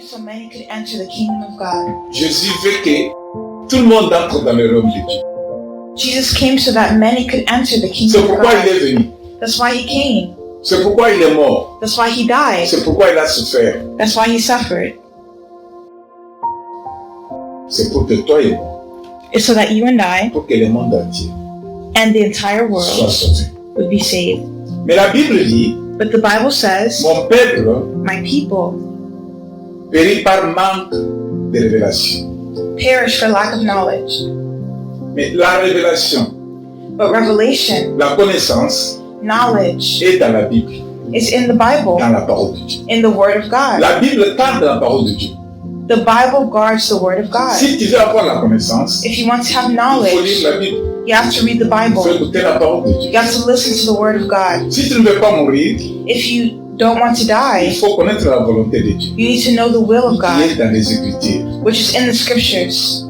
so many could enter the kingdom of God. Jésus veut que tout le monde entre dans le royaume de Dieu. Jesus came so that many could enter the C'est kingdom of pourquoi il est God. venu. That's why he came. C'est pourquoi il est mort. That's why he died. C'est pourquoi il a souffert. That's why he suffered. C'est pour que toi et moi, It's so that you and I pour que le monde entier and the entire soit world sauvé. would be saved. Mais la Bible dit, But the Bible says, mon peuple my people périt par manque de révélation. perish for lack of knowledge. Mais la révélation, But revelation, la connaissance knowledge, est dans la Bible, is in the Bible, dans la parole de Dieu. in the Word of God. La Bible parle de la parole de Dieu. The Bible guards the Word of God. Si tu veux avoir la connaissance, If you want to have il faut knowledge, lire la Bible. you have to read the Il faut Bible. écouter la parole de Dieu. You have to listen to the Word of God. Si tu ne veux pas mourir, If you don't want to il die, faut connaître la volonté de Dieu, you need to know the will of qui God, est dans les Écritures. which is in the Scriptures.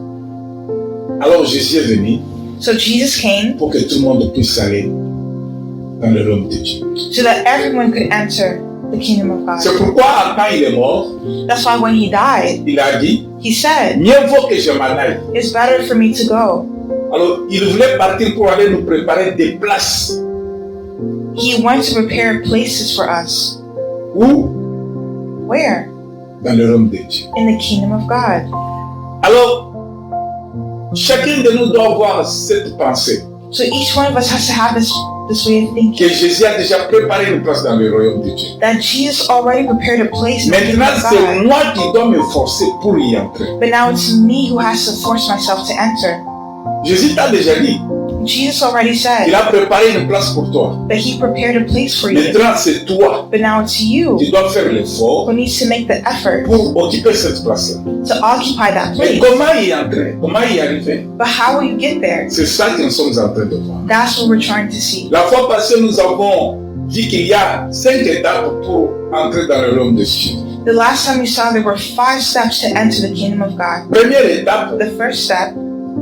Alors Jésus est venu So Jesus came pour que tout le monde puisse aller dans le royaume de Dieu. so that everyone could enter the kingdom of God. C'est pourquoi quand il est mort, That's why when he died, il a dit, he said, mieux vaut que je m'en aille. it's better for me to go. Alors il voulait partir pour aller nous préparer des places. He went to prepare places for us. Où? Where? Dans le royaume de Dieu. In the kingdom of God. Alors, chacun de nous doit avoir cette pensée So each one of us has to have this way of que thinking. Jésus a déjà préparé une place dans le royaume de Dieu. That Jesus already prepared a place in the kingdom Maintenant, of c'est God. moi qui dois me forcer pour y entrer. But now it's me who has to force myself to enter. Jésus t'a déjà dit, Jesus already il said a préparé une place pour toi. that he prepared a place for you. Maintenant, c'est toi But now it's you qui dois faire l'effort who needs to make the effort pour occuper cette place-là. to occupy that Mais place. comment y entrer? Comment y arriver? But how will you get there? C'est ça que nous sommes en train de voir. That's what we're trying to see. La fois passée, nous avons dit qu'il y a 5 étapes pour entrer dans le royaume de Dieu. The last time we saw there were 5 steps to enter the kingdom of God. Première étape The first step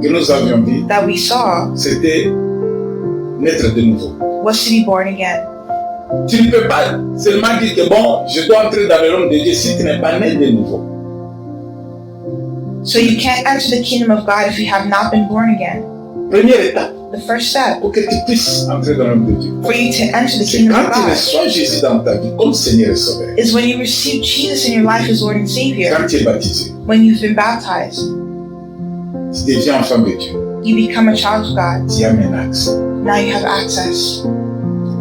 que nous avions dit, that we saw c'était naître de nouveau. was to be born again. Tu ne peux pas seulement dire que bon, je dois entrer dans le royaume de Dieu si tu n'es pas né de nouveau. So you can't enter the kingdom of God if you have not been born again. Première étape The first step pour que tu puisses entrer dans le royaume de Dieu. for you to enter the C'est kingdom quand of tu God reçois Jésus dans ta vie comme Seigneur et Sauveur. is when you receive Jesus in your life as Lord and Savior. Quand tu es baptisé, When you've been baptized, tu deviens enfant de Dieu. you become a child of God. Tu as un accès. Now you have access.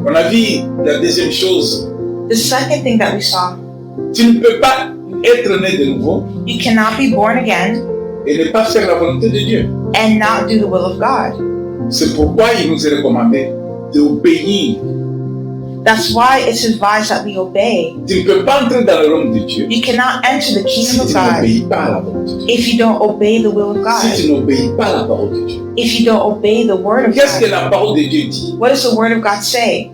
On a vu la deuxième chose. The second thing that we saw, Tu ne peux pas être né de nouveau you cannot be born again et ne pas faire la volonté de Dieu. and not do the will of God. C'est pourquoi il nous est recommandé d'obéir. That's why it's advised that we obey. Tu ne peux pas entrer dans le royaume de Dieu You cannot enter the si kingdom of tu God n'obéis pas à la volonté de Dieu. if you don't obey the will of Si God. tu n'obéis pas à la parole de Dieu. If you don't obey the word of Qu'est-ce que God. la parole de Dieu dit? What does the word of God say?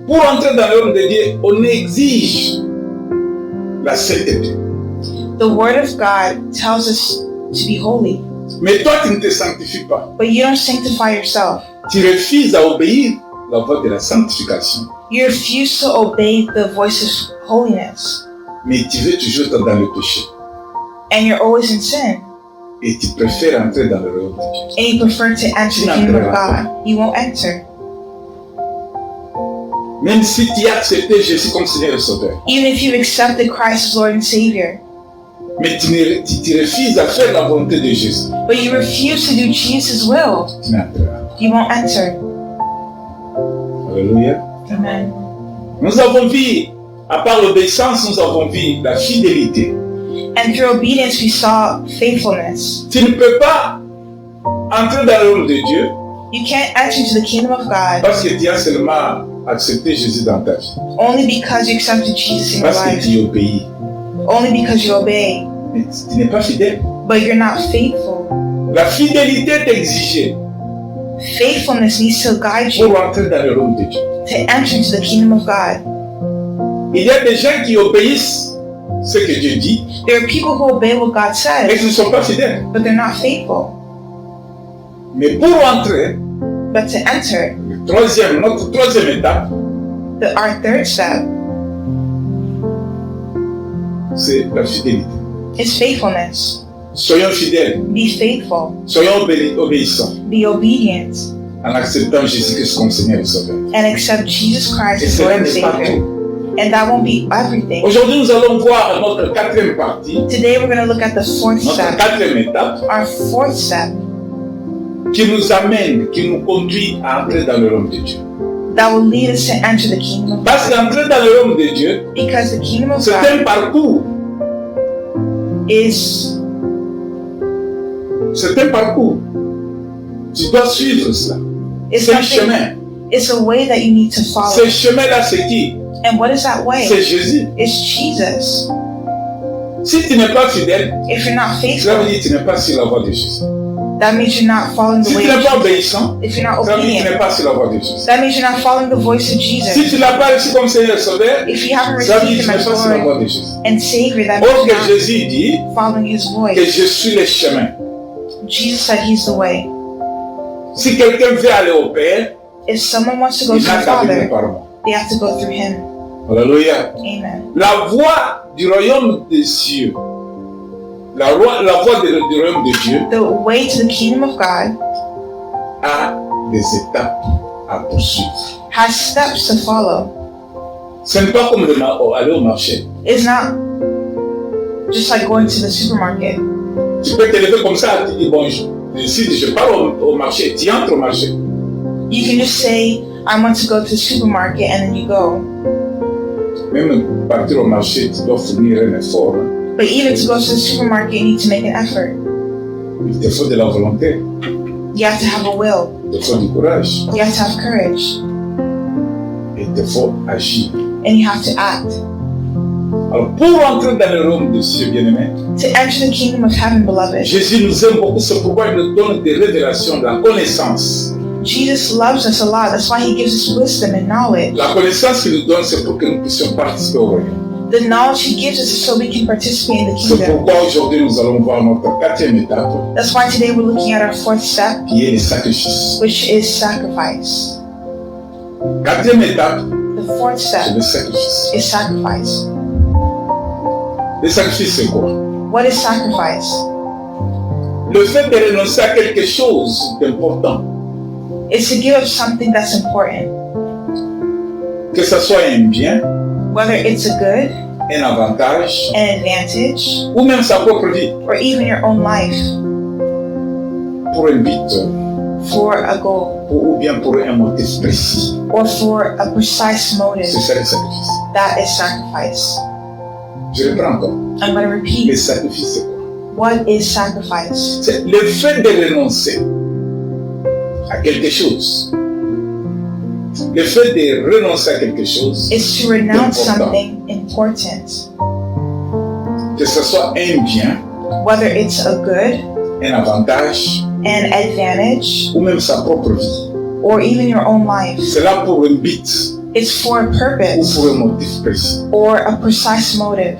Pour entrer dans le royaume de Dieu, on exige la sainteté. The word of God tells us to be holy, Mais toi, tu ne te sanctifies pas. but you don't sanctify yourself. Tu refuses à obéir la voie de la sanctification. You refuse to obey the voice of holiness, Mais tu veux toujours être dans le péché. and you're always in sin, Et tu préfères entrer dans le royaume de Dieu. and you prefer to enter the kingdom of God. You won't enter. Même si tu as accepté Jésus comme Seigneur et Sauveur. Even if you accepted Christ as Lord and Savior, Mais tu refuses à faire la volonté de Jésus. but you refuse to do Jesus' will, Tu n'entreras pas. you won't enter. Alléluia. Amen. Nous avons vu, à part l'obéissance, nous avons vu la fidélité. And through obedience, we saw faithfulness. Tu ne peux pas entrer dans le royaume de Dieu You can't enter into the kingdom of God parce que tu as seulement accepté Jésus dans ta vie. only because you accepted Jesus in your Parce que life, tu obéis. only because you obey, Mais tu n'es pas fidèle. but you're not faithful. La fidélité est exigée Faithfulness needs to guide you pour entrer dans le royaume de Dieu. to enter into the kingdom of God. Il y a des gens qui obéissent ce que Dieu dit There are people who obey what God et says, qui ne sont pas fidèles. but they're not faithful. Mais pour entrer, But to enter, notre troisième étape, our third step, c'est la fidélité. It's faithfulness. Soyons fidèles, Be faithful. soyons obéissants Be obedient. en acceptant Jésus-Christ comme Seigneur et Sauveur. And accept Jesus Christ Et as cela Lord and n'est pas Savior. tout. And that won't be everything. Aujourd'hui, nous allons voir notre quatrième partie, Today we're going to look at the fourth notre step. quatrième étape, Our fourth step qui nous amène, qui nous conduit à entrer dans le royaume de Dieu. that will lead us to enter the kingdom of Parce God. qu'entrer dans le royaume de Dieu, Because the kingdom of c'est God un parcours. is C'est un parcours. Tu dois suivre cela. C'est un something, chemin. it's a way that you need to follow. Ce chemin-là, c'est qui? And what is that way? C'est Jésus. It's Jesus. Si tu n'es pas fidèle, If you're not cela faithful, veut dire que tu n'es pas sur la voie de Jésus. that means you're not following the Si way tu n'es of pas Jesus. obéissant, If you're not cela veut dire que tu n'es obedient, pas sur la voie de Jésus. that means you're not following the voice of Si Jesus. tu n'as pas reçu comme Seigneur et Sauveur, If you haven't cela veut dire received que tu him n'es as pas sur la Lord voie de Jésus. and Savior, that Or means que you're not Jésus dit following his que voice. je suis le chemin. Jesus said he's the way. Si quelqu'un veut aller au Père, If someone wants to go il to n'a the qu'à venir Father, par moi. they have to go through him. Alléluia. Amen. La voie du royaume des cieux, la voie du royaume de Dieu The way to the kingdom of God a des étapes à poursuivre. has steps to follow. Ce n'est pas comme aller au marché. It's not just like going to the supermarket. Tu peux te lever comme ça, tu dis bon, si je pars au marché, tu entres au marché. You can just say, I want to go to the supermarket, and then you go. Même partir au marché, tu dois fournir un effort. Hein. But even to go to the supermarket, you need to make an effort. Il te faut de la volonté, You have to have a will. il te faut du courage, You have to have courage. et il te faut agir. And you have to act. Alors, pour entrer dans le royaume des cieux, bien-aimés, To enter the kingdom of heaven, beloved, Jésus nous aime beaucoup, c'est pourquoi il nous donne des révélations, de la connaissance. Jesus loves us a lot. That's why he gives us wisdom and knowledge. La connaissance qu'il nous donne, c'est pour que nous puissions participer au royaume. The knowledge he gives us is so we can participate in the C'est kingdom. pourquoi aujourd'hui nous allons voir notre quatrième étape, That's why today we're looking at our fourth step, qui est le sacrifice. which is sacrifice. Quatrième étape, The fourth c'est step le sacrifice. is sacrifice. Le sacrifice, c'est quoi? What is sacrifice? Le fait de renoncer à quelque chose d'important, It's to give up something that's important, que ce soit un bien, whether it's a good, un avantage, an advantage, ou même sa propre vie, or even your own life, pour un but, for a goal, ou bien pour un motif précis. or for a precise motive. C'est ça le sacrifice. That is sacrifice. Je reprends encore. I'm going to Le repeat. sacrifice, c'est quoi? What is sacrifice? C'est le fait de renoncer à quelque chose. Le fait de renoncer à quelque chose, It's to renounce Important. something important, que ce soit un bien, whether it's a good, un avantage, an advantage, ou même sa propre vie. or even your own life. C'est là pour un but It's for a ou purpose pour un motif précis. or a precise motive.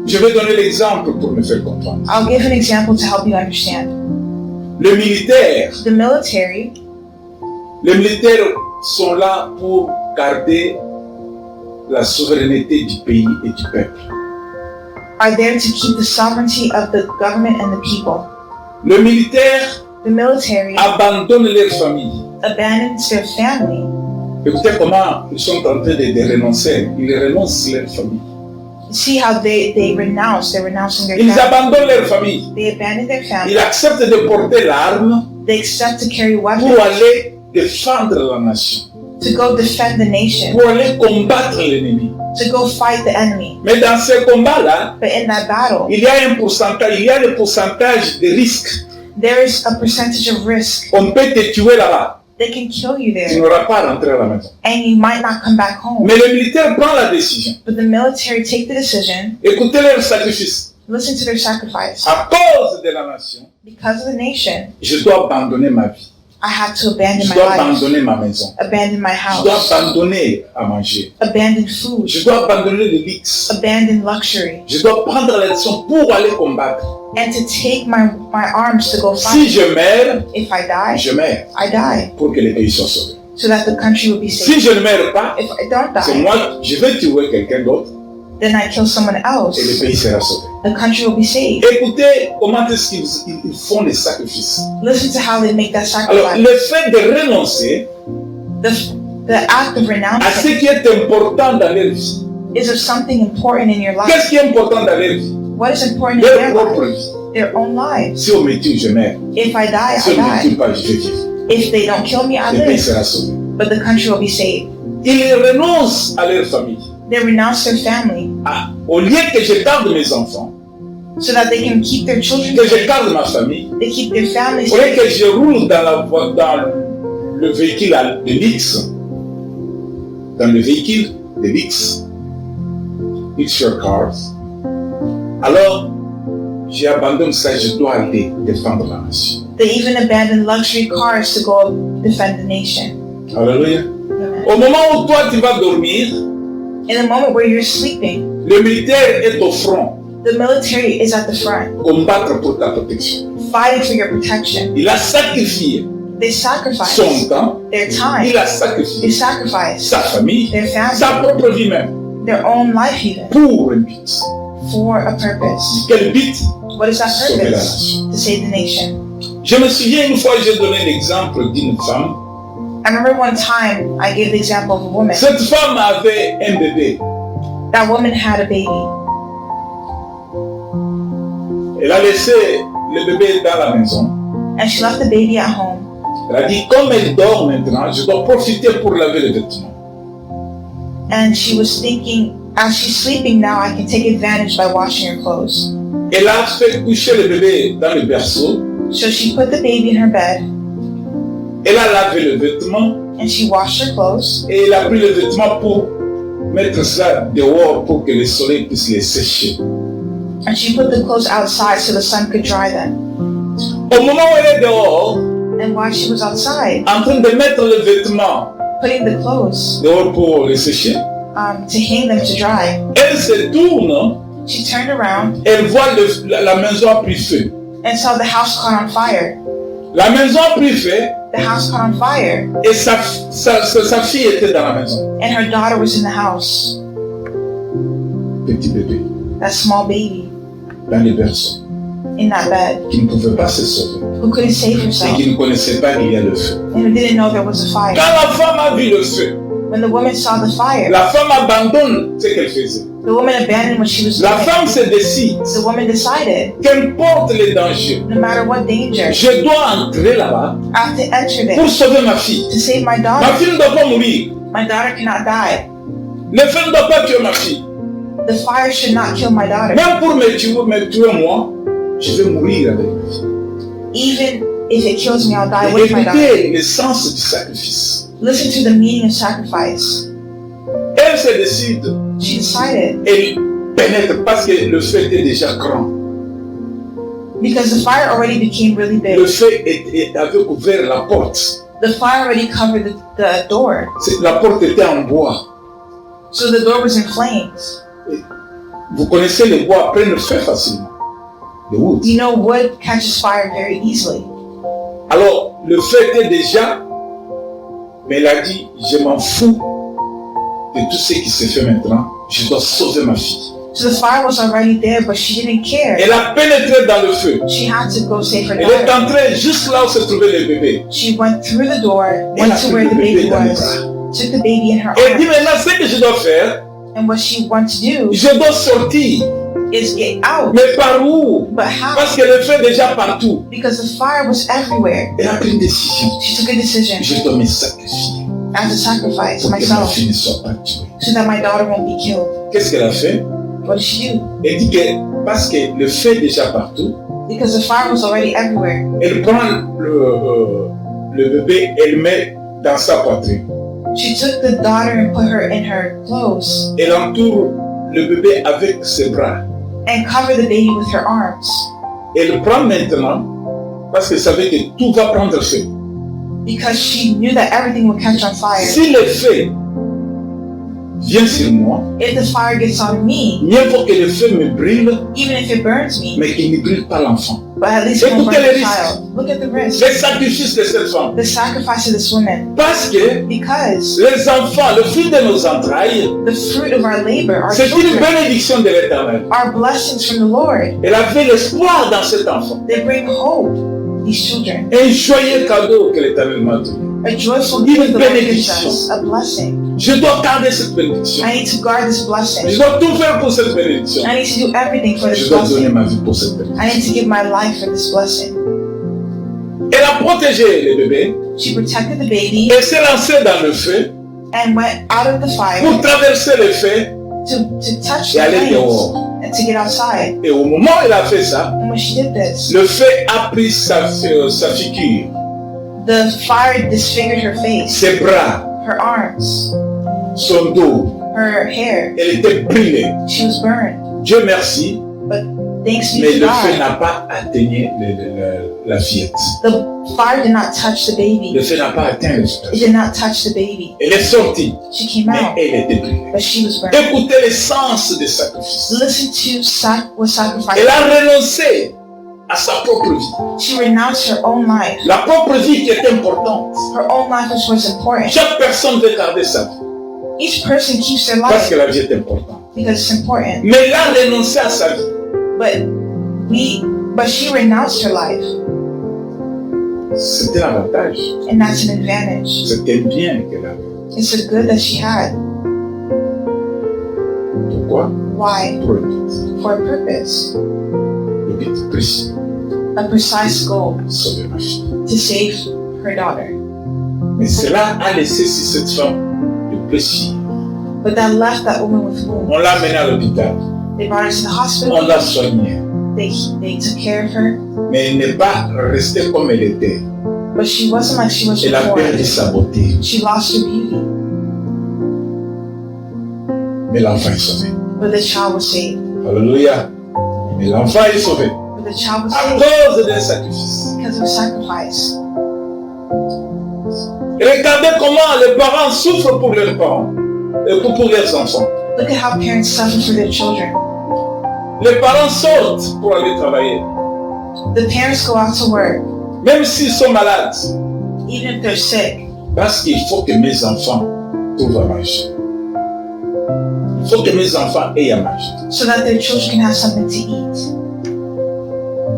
Je vais donner l'exemple pour me faire comprendre. I'll give an example to help you understand. Les militaires The military sont là pour garder la souveraineté du pays et du peuple. are there to keep the sovereignty of the government and the people. Les militaires The military abandonnent leur famille. abandons their family. Écoutez comment ils sont en train de renoncer. Ils renoncent à leur famille. See how they renounce. They're renouncing their Ils family. abandonnent leur famille. They abandon their Ils family. acceptent de porter l'arme They accept to carry pour weapons aller défendre la nation, to go defend the nation, pour aller combattre l'ennemi. to go fight the enemy. Mais dans ces combats-là, But in that battle, il y a un pourcentage, il y a le pourcentage de risque. there is a percentage of risk. On peut te tuer là-bas. They can kill you Tu there, n'auras pas rentré à la maison. and you might not come back home. Mais le militaire prend la décision. But the military take the decision, Écoutez leur sacrifice. listen to their sacrifice. À cause de la nation, Because of the nation, je dois abandonner ma vie. I had to abandon Je my dois life, abandonner ma maison. abandon my Je dois house, abandonner à manger. abandon food, Je dois abandonner le luxe. abandon luxury, Je dois prendre la décision pour aller combattre. and to take my arms to go Si fight. je meurs, If I die, je meurs I die, pour que le pays soit sauvé. so that the country will be Si safe. je ne meurs pas, If I don't c'est die, moi, je vais tuer quelqu'un d'autre then I kill someone et le else. pays sera sauvé. The country will be saved. Écoutez comment est-ce qu'ils font les sacrifices. Listen to how they make that Alors, sacrifice. le fait de renoncer The act of à ce renouncing qui est important dans leur vie. is of something important in your life. Qu'est-ce qui est important dans leur vie? What is important in Leur their propre life? vie. Their own lives. Si on me tue, je meurs. If I die, Si on I ne me die. tue pas, je vais vivre. If they don't kill me, I Le pays live. sera sauvé. But the country will be saved. Ils renoncent à leur famille. They renounce their family Au lieu que je garde mes enfants, so that they can keep their children que je safe. garde ma famille, They keep their families au lieu safe. que je roule dans le véhicule de l'X, dans le véhicule de l'X, it's your cars, alors j'abandonne ça, je dois aller défendre la nation. They even abandon luxury cars to go defend the nation. Alléluia. Amen. Au moment où toi tu vas dormir, In the moment where you're sleeping, le militaire est au front, the military is at the front, combattre pour ta protection. fighting for your protection. Il a sacrifié They sacrifice son temps, their time. il a They sacrifié sacrifice sa famille, their sa family, propre vie même, their own life even, pour un but. for a purpose. Quel but? What is that Sauver la purpose? nation. To save the nation. Je me souviens une fois, j'ai donné l'exemple d'une femme. I remember one time I gave the example of a woman. Cette femme avait un bébé. That woman had a baby. Elle a laissé le bébé dans la maison. And she left the baby at home. Elle a dit, comme elle dort maintenant, je dois profiter pour laver les vêtements. And she was thinking, as she's sleeping now, I can take advantage by washing her clothes. Elle a fait coucher le bébé dans le berceau. So she put the baby in her bed Elle a lavé le vêtement and she washed her clothes. et elle a pris le vêtement pour mettre cela dehors pour que le soleil puisse les sécher. And she put the clothes outside so the sun could dry them. Au moment où elle est dehors, And while she was outside, en train de mettre le vêtement putting the clothes dehors pour les sécher, to hang them to dry, elle se tourne, she turned around elle voit la maison a pris feu. and saw the house caught on fire. La maison a pris feu The house caught on fire, et sa fille était dans la maison. and her daughter was in the house. Petit bébé, That small baby dans les berceaux, in that bed qui ne pouvait pas se sauver who couldn't save et herself qui ne connaissait pas qu'il y a le feu. and who didn't know there was a fire. Quand la femme a vu le feu, When the woman saw the fire, la femme abandonne ce qu'elle faisait. the woman abandoned what she was La doing. femme se décide, The woman decided, qu'importe les dangers, no matter what danger, je dois entrer là-bas I have to enter pour there sauver ma fille. to save my Ma daughter. fille ne doit pas mourir. My daughter cannot die. Le feu ne doit pas tuer ma fille. The fire should not kill my daughter. Même pour me tuer moi, je vais mourir avec ma fille. Even if it kills me, I'll die Et with my daughter. écoutez le sens du sacrifice. Listen to the meaning of sacrifice. Elle se décide, She decided, elle pénètre parce que le feu était déjà grand. because the fire already became really Le big. feu avait couvert la porte. The fire already covered the door. La porte était en bois. So the door was in flames. Vous connaissez les bois prennent feu facilement. Le wood. You know, wood catches fire very easily. Alors, le feu était déjà, mais elle a dit, je m'en fous de tout ce qui se fait maintenant. Je dois sauver ma fille. So the fire was already there, but she didn't care. Elle a pénétré dans le feu. She had to go save her Elle est daughter. entrée juste là où se trouvait le bébé. She went through the door, Elle a went to pris where le the bébé baby dans les was, bras. took the baby in her Elle dit arms, maintenant, ce que je dois faire, and what she wants to do je dois sortir. is get out. Mais par où? But how? Parce que le feu est déjà partout. Because the fire was everywhere. Elle a pris une décision. She took a decision. Je dois me sacrifier I have to sacrifice pour que ma myself fille ne soit pas tuée. so that my daughter won't be killed. Qu'est-ce qu'elle a fait? What did she do? Elle dit que parce que le feu est déjà partout, Because the fire was already everywhere. elle prend le bébé, elle met dans sa poitrine. She took the daughter and put her in her clothes Elle entoure le bébé avec ses bras. and covered the baby with her arms. Elle prend maintenant, parce qu'elle savait que tout va prendre feu. Because she knew that everything would catch on fire. Si le feu vient sur moi, if the fire gets on me, mieux vaut que le feu me brûle, even if it burns me, mais qu'il ne brûle pas l'enfant. but at least it won't Écoutez burn les the risques. child. Look at the risk. Les sacrifices de cette femme. The sacrifice of this woman. Parce que Because les enfants, le fruit de nos entrailles, the fruit of our labor, our c'est une children, bénédiction de l'Éternel. are blessings from the Lord. Elle avait l'espoir dans cet enfant. They bring hope, these children. Un joyeux cadeau que l'Éternel m'a donné. A joyful Une gift the Lord gives bénédiction. us, a blessing. Je dois garder cette bénédiction. I need to guard this Je blessing. dois tout faire pour cette bénédiction. I need to do everything for Je this dois donner blessing. ma vie pour cette bénédiction. I need to give my life for this blessing. Elle a protégé le bébé She protected the baby et s'est lancée dans le feu and went out of the fire pour traverser le feu to touch et the aller flames dehors. and to get outside. Et au moment où elle a fait ça, And when she did this, le feu a pris sa figure, the fire disfigured her face, ses bras, her arms, son dos. her hair. Elle était brûlée. She was burned. Dieu merci, Thanks be mais to le feu God, n'a pas atteint la fillette. the fire did not touch the Le baby. feu n'a pas atteint le It feu. did not touch the baby. Elle est sortie, She came mais out, elle était brûlée. but she was burned. Écoutez l'essence des sacrifices. Listen to what sacrifice. Elle a renoncé à sa propre vie. She renounced her own life. La propre vie qui est importante. Her own life which was important. Chaque personne veut garder sa vie Each person keeps their parce life que la vie est importante. because it's important. Mais elle a renoncé à sa vie. But she renounced her life, C'était un avantage. and that's an advantage. C'était bien qu'elle avait. It's a good that she had. Pourquoi? Why? Pour le but. For a purpose, Le but précis. a precise goal Sauver ma fille. to save her daughter. Mais cela a laissé sur cette femme le plaisir. But that left that woman with wounds. On l'a menée à l'hôpital. They brought her to the On hospital. l'a soignée. They took care of her, Mais elle n'est pas restée comme elle était. but she wasn't like she was Elle a before. perdu sa beauté. She lost her beauty, Mais l'enfant est sauvé. but the child was saved. Alléluia. Mais l'enfant est sauvé. But the child was À saved cause d'un sacrifice. because of sacrifice. Regardez comment les parents souffrent pour leurs parents et pour leurs enfants. Look at how parents suffer for their children. Les parents sortent pour aller travailler, The parents go out to work, même s'ils sont malades, even if they're sick, parce qu'il faut que mes enfants trouvent à manger. Il faut que mes enfants aient à manger. so that their children can have something to eat.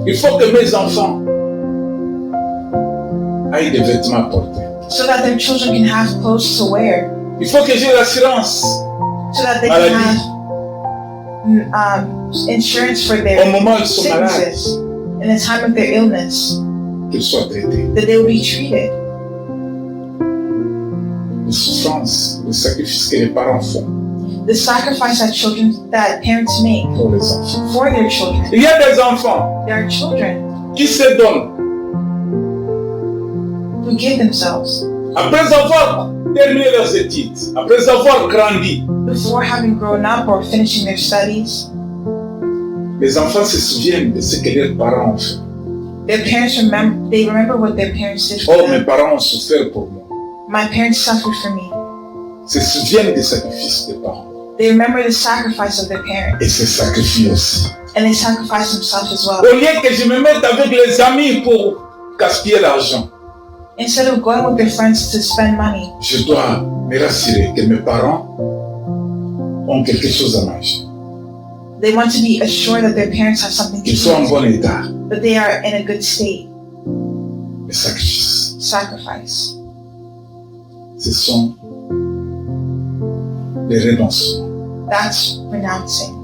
Il faut que mes enfants aient des vêtements à porter. So that their children can have clothes to wear. Il faut que j'ai l'assurance So that they maladie. can have insurance for Au their moment où ils sont malades, sicknesses. In the time of their illness, qu'ils soient traités. that they will be treated. Les souffrances, les sacrifices que les parents font The sacrifice that parents make pour les enfants. for their children. Il y a des enfants There are children qui se donnent who give themselves après avoir terminé leurs études, après avoir grandi. before having grown up or finishing their studies. Les enfants se souviennent de ce que leurs parents ont fait. Their parents remember what their parents did for Oh, mes them. parents ont souffert pour moi. My parents suffered for me. Se souviennent des sacrifices des parents. They remember the sacrifice of their parents, Et se sacrifient aussi. and they sacrifice themselves as well. Au lieu que je me mette avec les amis pour gaspiller l'argent, Instead of going with their friends to spend money, je dois me rassurer que mes parents ont quelque chose à manger, they want to be assured that their parents have something to qu'ils soient en eat, bon état. that they are in a good state. Les sacrifices, Sacrifice. ce sont les renoncements That's renouncing.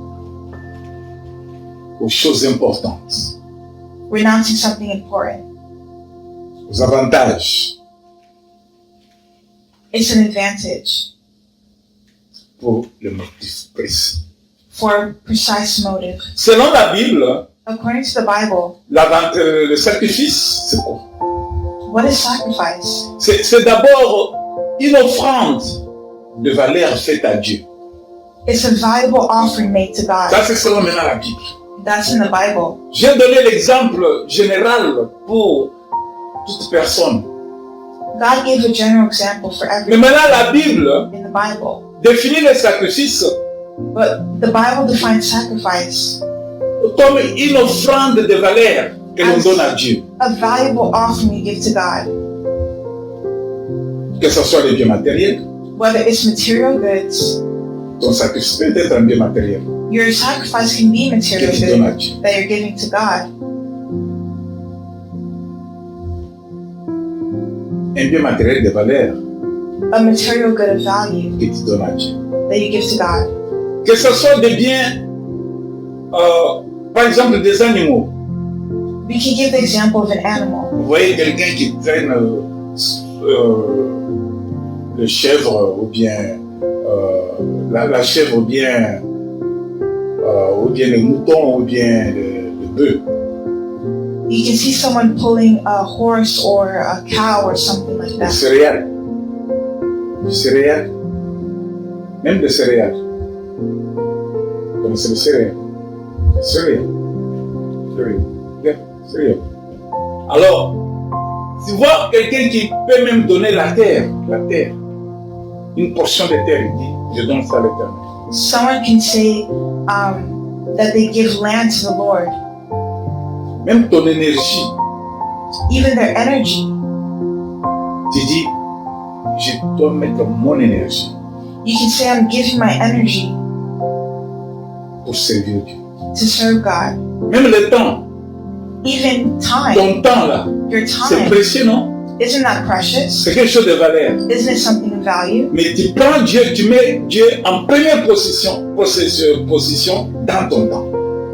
aux choses importantes, Renouncing something important. aux avantages It's an advantage pour le motif précis. for a precise motive. Selon la Bible, According to the Bible, le sacrifice, c'est quoi? what is sacrifice? C'est d'abord une offrande de valeur faite à Dieu. It's a valuable offering made to God. Ça, c'est selon maintenant la Bible. That's in the Bible. J'ai donné l'exemple général pour toute personne. God God gave a general example for Mais everything maintenant, la Bible in the Bible. définit le sacrifice But the Bible defines sacrifice comme une offrande de valeur que l'on donne à Dieu. a valuable offering you give to God, Que ce soit des biens matériels, whether it's material goods. ton sacrifice peut être un bien matériel Your sacrifice can be que material tu donnes à good Dieu. that you're giving to God. Un bien matériel de valeur A material good of value que tu donnes à Dieu. that you give to God. Que ce soit des biens, par exemple des animaux. We can give the example of an animal. Vous voyez quelqu'un qui traîne le chèvre ou bien la chèvre ou bien le mouton ou bien le bœuf. You can see someone pulling a horse or a cow or something like Du that. céréales. Du céréales. Même des céréales. Vous connaissez le céréales? Céréales. Céréales. Yeah, céréales. Alors, tu vois quelqu'un qui peut même donner la terre, une portion de terre, il dit, je donne ça à l'Éternel. Someone can say that they give land to the Lord. Même ton énergie, Even their energy. tu dis, je dois mettre mon énergie You can say, I'm giving my energy pour servir Dieu. to serve God. Même le temps, Even time, ton temps là, your c'est time, précieux, non? isn't that precious? C'est quelque chose de valeur. Isn't it something of value? Mais tu prends Dieu, tu mets Dieu en première position dans ton temps.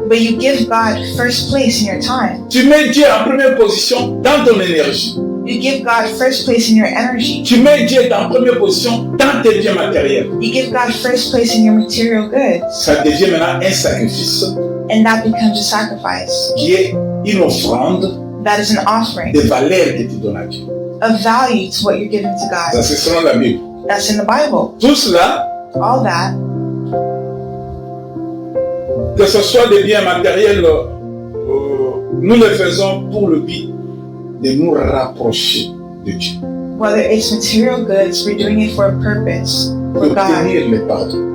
But you give God first place in your time. Tu mets Dieu en première position dans ton énergie. You give God first place in your energy. Tu mets Dieu en première position dans tes biens matériels. You give God first place in your material goods. Ça devient maintenant un sacrifice And that becomes a sacrifice. qui est une offrande That is an offering de valeur que tu donnes à Dieu. of value to what you're giving to Ça, God. c'est selon la Bible. That's in the Bible. Tout cela, All that, que ce soit des biens matériels, nous le faisons pour le but de nous rapprocher de Dieu, whether it's material goods, we're doing it for a purpose, for God. d'obtenir le pardon.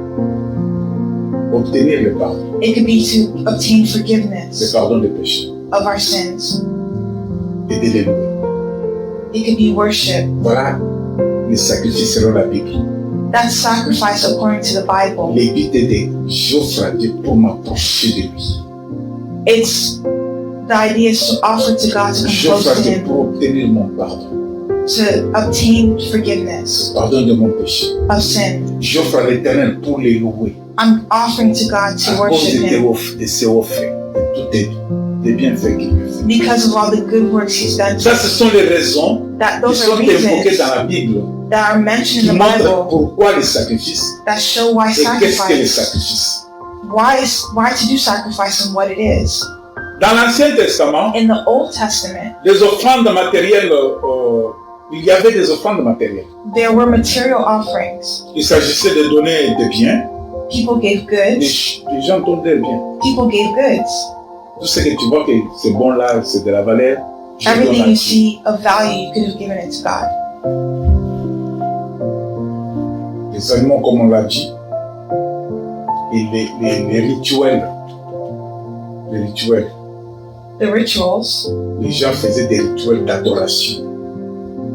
Obtenir le pardon, It could be to obtain le forgiveness pardon des péchés of our sins. et de les louer. It could be worship. Voilà les sacrifices selon la Bible. That's sacrifice according to the Bible. Le but est de j'offre à Dieu pour m'approcher de lui. It's the idea is to offer to God to come J'offre à close to Dieu Him, pour obtenir mon pardon, to obtain forgiveness pardon de mon péché. of sin. J'offre à l'Éternel pour les louer. I'm offering to God to À cause worship de Him ses offerts, de tous les bienfaits qu'il me fait. because of all the good works He's done. Ça, ce sont les raisons That qui those sont are évoquées reasons dans la Bible that are mentioned qui in the montrent Bible pourquoi les sacrifices that show why et qu'est-ce que les sacrifice, sacrifices. why to do sacrifice and what it is. Dans l'Ancien Testament, In the Old Testament, les offrandes matérielles, il y avait des offrandes matérielles. there were material offerings. Il s'agissait de donner des biens. People gave goods. Les gens donnent des biens. People gave goods. Tout ce que tu vois que c'est bon là, c'est de la valeur. Je donne Everything à you Dieu. see of value, you could have given it to God. Les aliments, comme on l'a dit, et les rituels. Les rituels. The rituals Les gens faisaient des rituels d'adoration.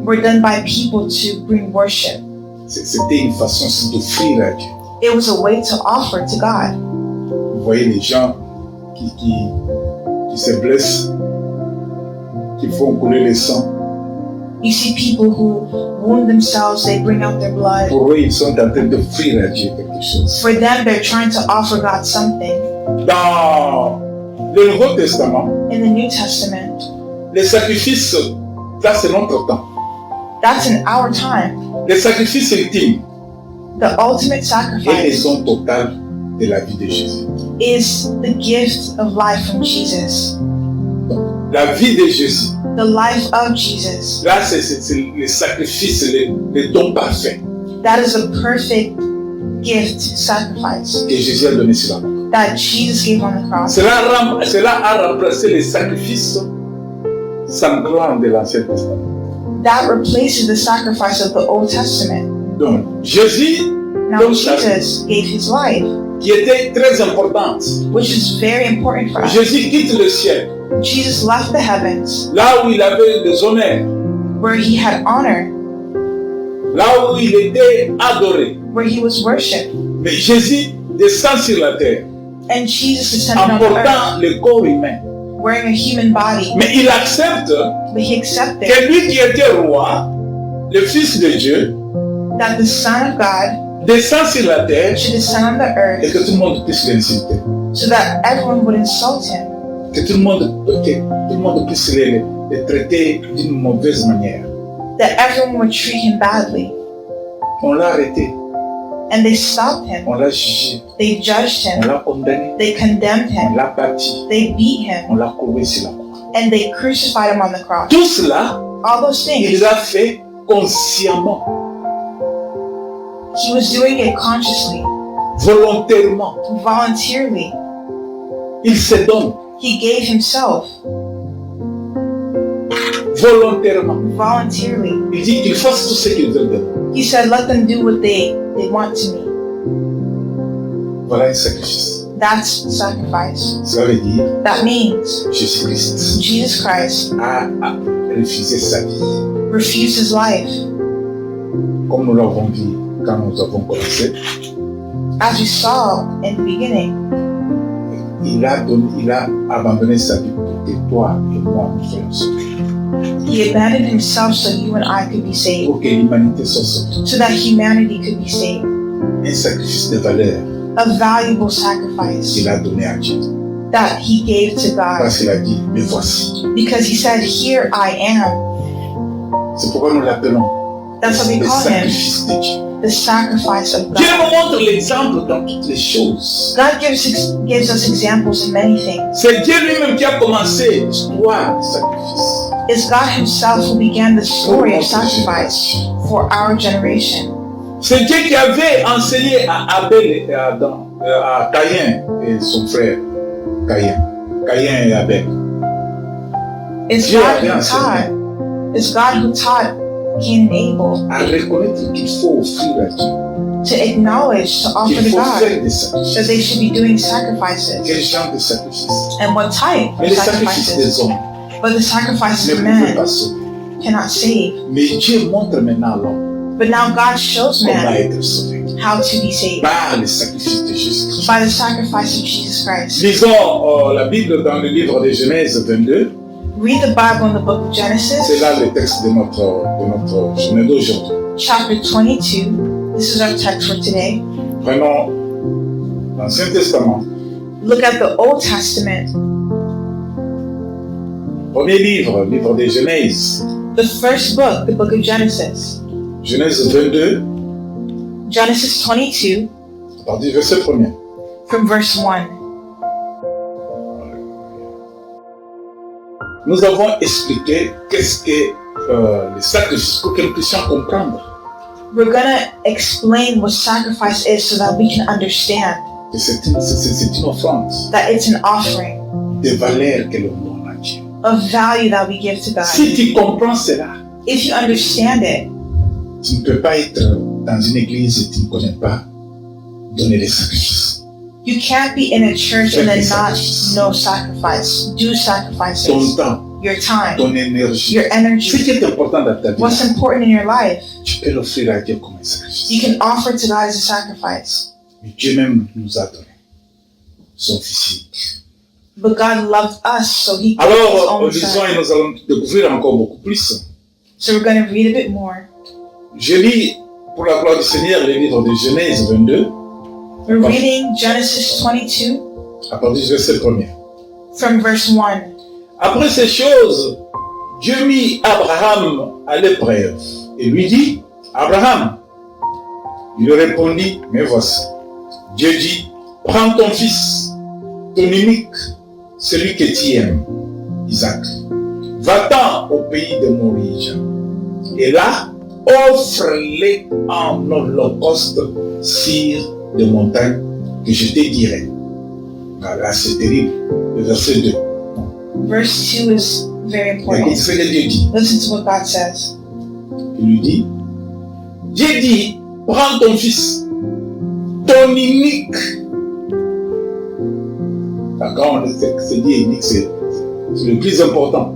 were done by people to bring worship. C'était une façon d'offrir à Dieu. It was a way to offer to God. Vous voyez les gens qui se blessent, qui font couler le sang. You see people who wound themselves, they bring out their blood. Pour eux, ils sont en train d'offrir à Dieu quelque chose. For them, they're trying to offer God something. Dans le Nouveau Testament, In the New Testament, les sacrifices, ça c'est notre temps. that's in our time. Les sacrifices ultimes The ultimate et les sacrifice sons totales de la vie de Jésus. is the gift of life from Jesus. La vie de Jésus, The life of Jesus. là c'est le sacrifice, le don parfait That is a perfect gift sacrifice que Jésus a donné sur la croix. that Jesus gave on the cross. Cela a remplacé les sacrifices sanglants de l'Ancien Testament. that replaces the sacrifice of the Old Testament. Donc, Jésus, Now donc, Jesus gave his life, qui était très importante. which is very important for us. Jésus quitte le ciel, Jesus left the heavens là où il avait des honneurs, where he had honor, là où il était adoré. where he was worshipped. Mais Jésus descend sur la terre And Jesus descended en on the earth portant le corps humain. wearing a human body. Mais il accepte But he accepted que lui qui était roi, le Fils de Dieu, that the Son of God descend sur la terre should descend on the et earth que tout le monde puisse l'insulter. so that everyone would insult him, Que tout le monde puisse les traiter d'une mauvaise manière. that everyone would treat him badly. On l'a arrêté, And they stopped him. on l'a jugé, They judged on him. l'a condamné, They condemned on him. l'a bâti, They beat him. on l'a cloué sur la croix. And they crucified him on the cross. Tout cela, All those il things, l'a fait consciemment, he was doing it consciously, volontairement. voluntarily. Il se donne He gave himself volontairement. voluntarily. Il dit qu'ils fassent tout ce qu'ils veulent de moi. He said, let them do what they want to me. Voilà un sacrifice. That's sacrifice. Cela veut dire That means Jésus-Christ Jesus Christ a refusé sa vie. refused his life. Comme nous l'avons vu quand nous avons commencé, As we saw in the beginning, il a abandonné sa vie pour que toi et moi nous soyons sauvés. he abandoned himself so you and I could be saved, Pour que l'humanité soit sauvée. so that humanity could be saved. Un sacrifice de valeur A valuable sacrifice qu'il a donné à Dieu. that he gave to God. Parce qu'il a dit, me voici. Because he said, here I am. C'est pourquoi nous l'appelons That's what we le call him, sacrifice de Dieu. the sacrifice of Dieu God. nous montre l'exemple dans toutes les choses. God gives us examples in many things. C'est Dieu lui-même qui a commencé l'histoire du sacrifice. It's God himself who began the story of sacrifice for our generation. C'est Dieu qui avait enseigné à Abel et à Adam, à Caïn et son frère Caïn et Abel. It's Dieu God avait who enseigné taught. It's God who taught Cain and Abel à reconnaître qu'il faut offrir à Dieu, to acknowledge, to offer qu'il to faut God faire des that sacrifices. they should be doing sacrifices. Quel genre de sacrifices? And what type Mais of les sacrifices sacrifices? des hommes But the sacrifices ne of pouvaient man pas sauver. cannot save. Mais Dieu montre maintenant à l'homme But now God shows comment man être sauvé how to be saved par le sacrifice de Jésus-Christ. by the sacrifice of Jesus Christ. Lisons la Bible dans le livre de Genèse 22. Read the Bible in the book of Genesis, C'est là le texte de notre journée d'aujourd'hui. chapter 22. This is our text for today. Prenons l'Ancien Testament, Look at the Old Testament, premier livre de Genèse, the first book, the book of Genesis. Genèse 22, Genesis 22, à partir du verset 1er. from verse 1. Nous avons expliqué qu'est-ce que les sacrifices pour que nous puissions comprendre We're gonna explain what sacrifice is so that we can understand que c'est une offrande that it's an offering de valeur que l'on donne à Dieu. of value that we give to God. Si tu comprends cela, If you understand it, tu ne peux pas être dans une église et tu ne connais pas donner les sacrifices. you can't be in a church and then not know sacrifice. Do Ton sacrifices. temps, Your time, ton énergie, your ce energy, qui est important dans ta vie, what's important in your life, tu peux l'offrir à Dieu comme un you sacrifice. can offer to God as a sacrifice. Mais Dieu même nous a donné son physique. But God loved us, so He gave His Alors, own lisons Son. et nous allons découvrir encore beaucoup plus. So we're going to read a bit more. Je lis pour la gloire du Seigneur le livre de Genèse 22, We're reading Genesis 22 à partir du verset 1er. from verse 1. Après ces choses, Dieu mit Abraham à l'épreuve et lui dit, Abraham. Il lui répondit, mais voici. Dieu dit, prends ton fils, ton unique, celui que tu aimes, Isaac. Va-t'en au pays de Moria. Et là, offre-les en holocauste sur des montagnes que je te dirai. Là, c'est terrible. Le verset 2. Verse 2 is very Écoute important. ce que Dieu dit. Listen to what God says. Il lui dit, Dieu dit, prends ton fils, ton unique. Quand on se dit unique, c'est le plus important.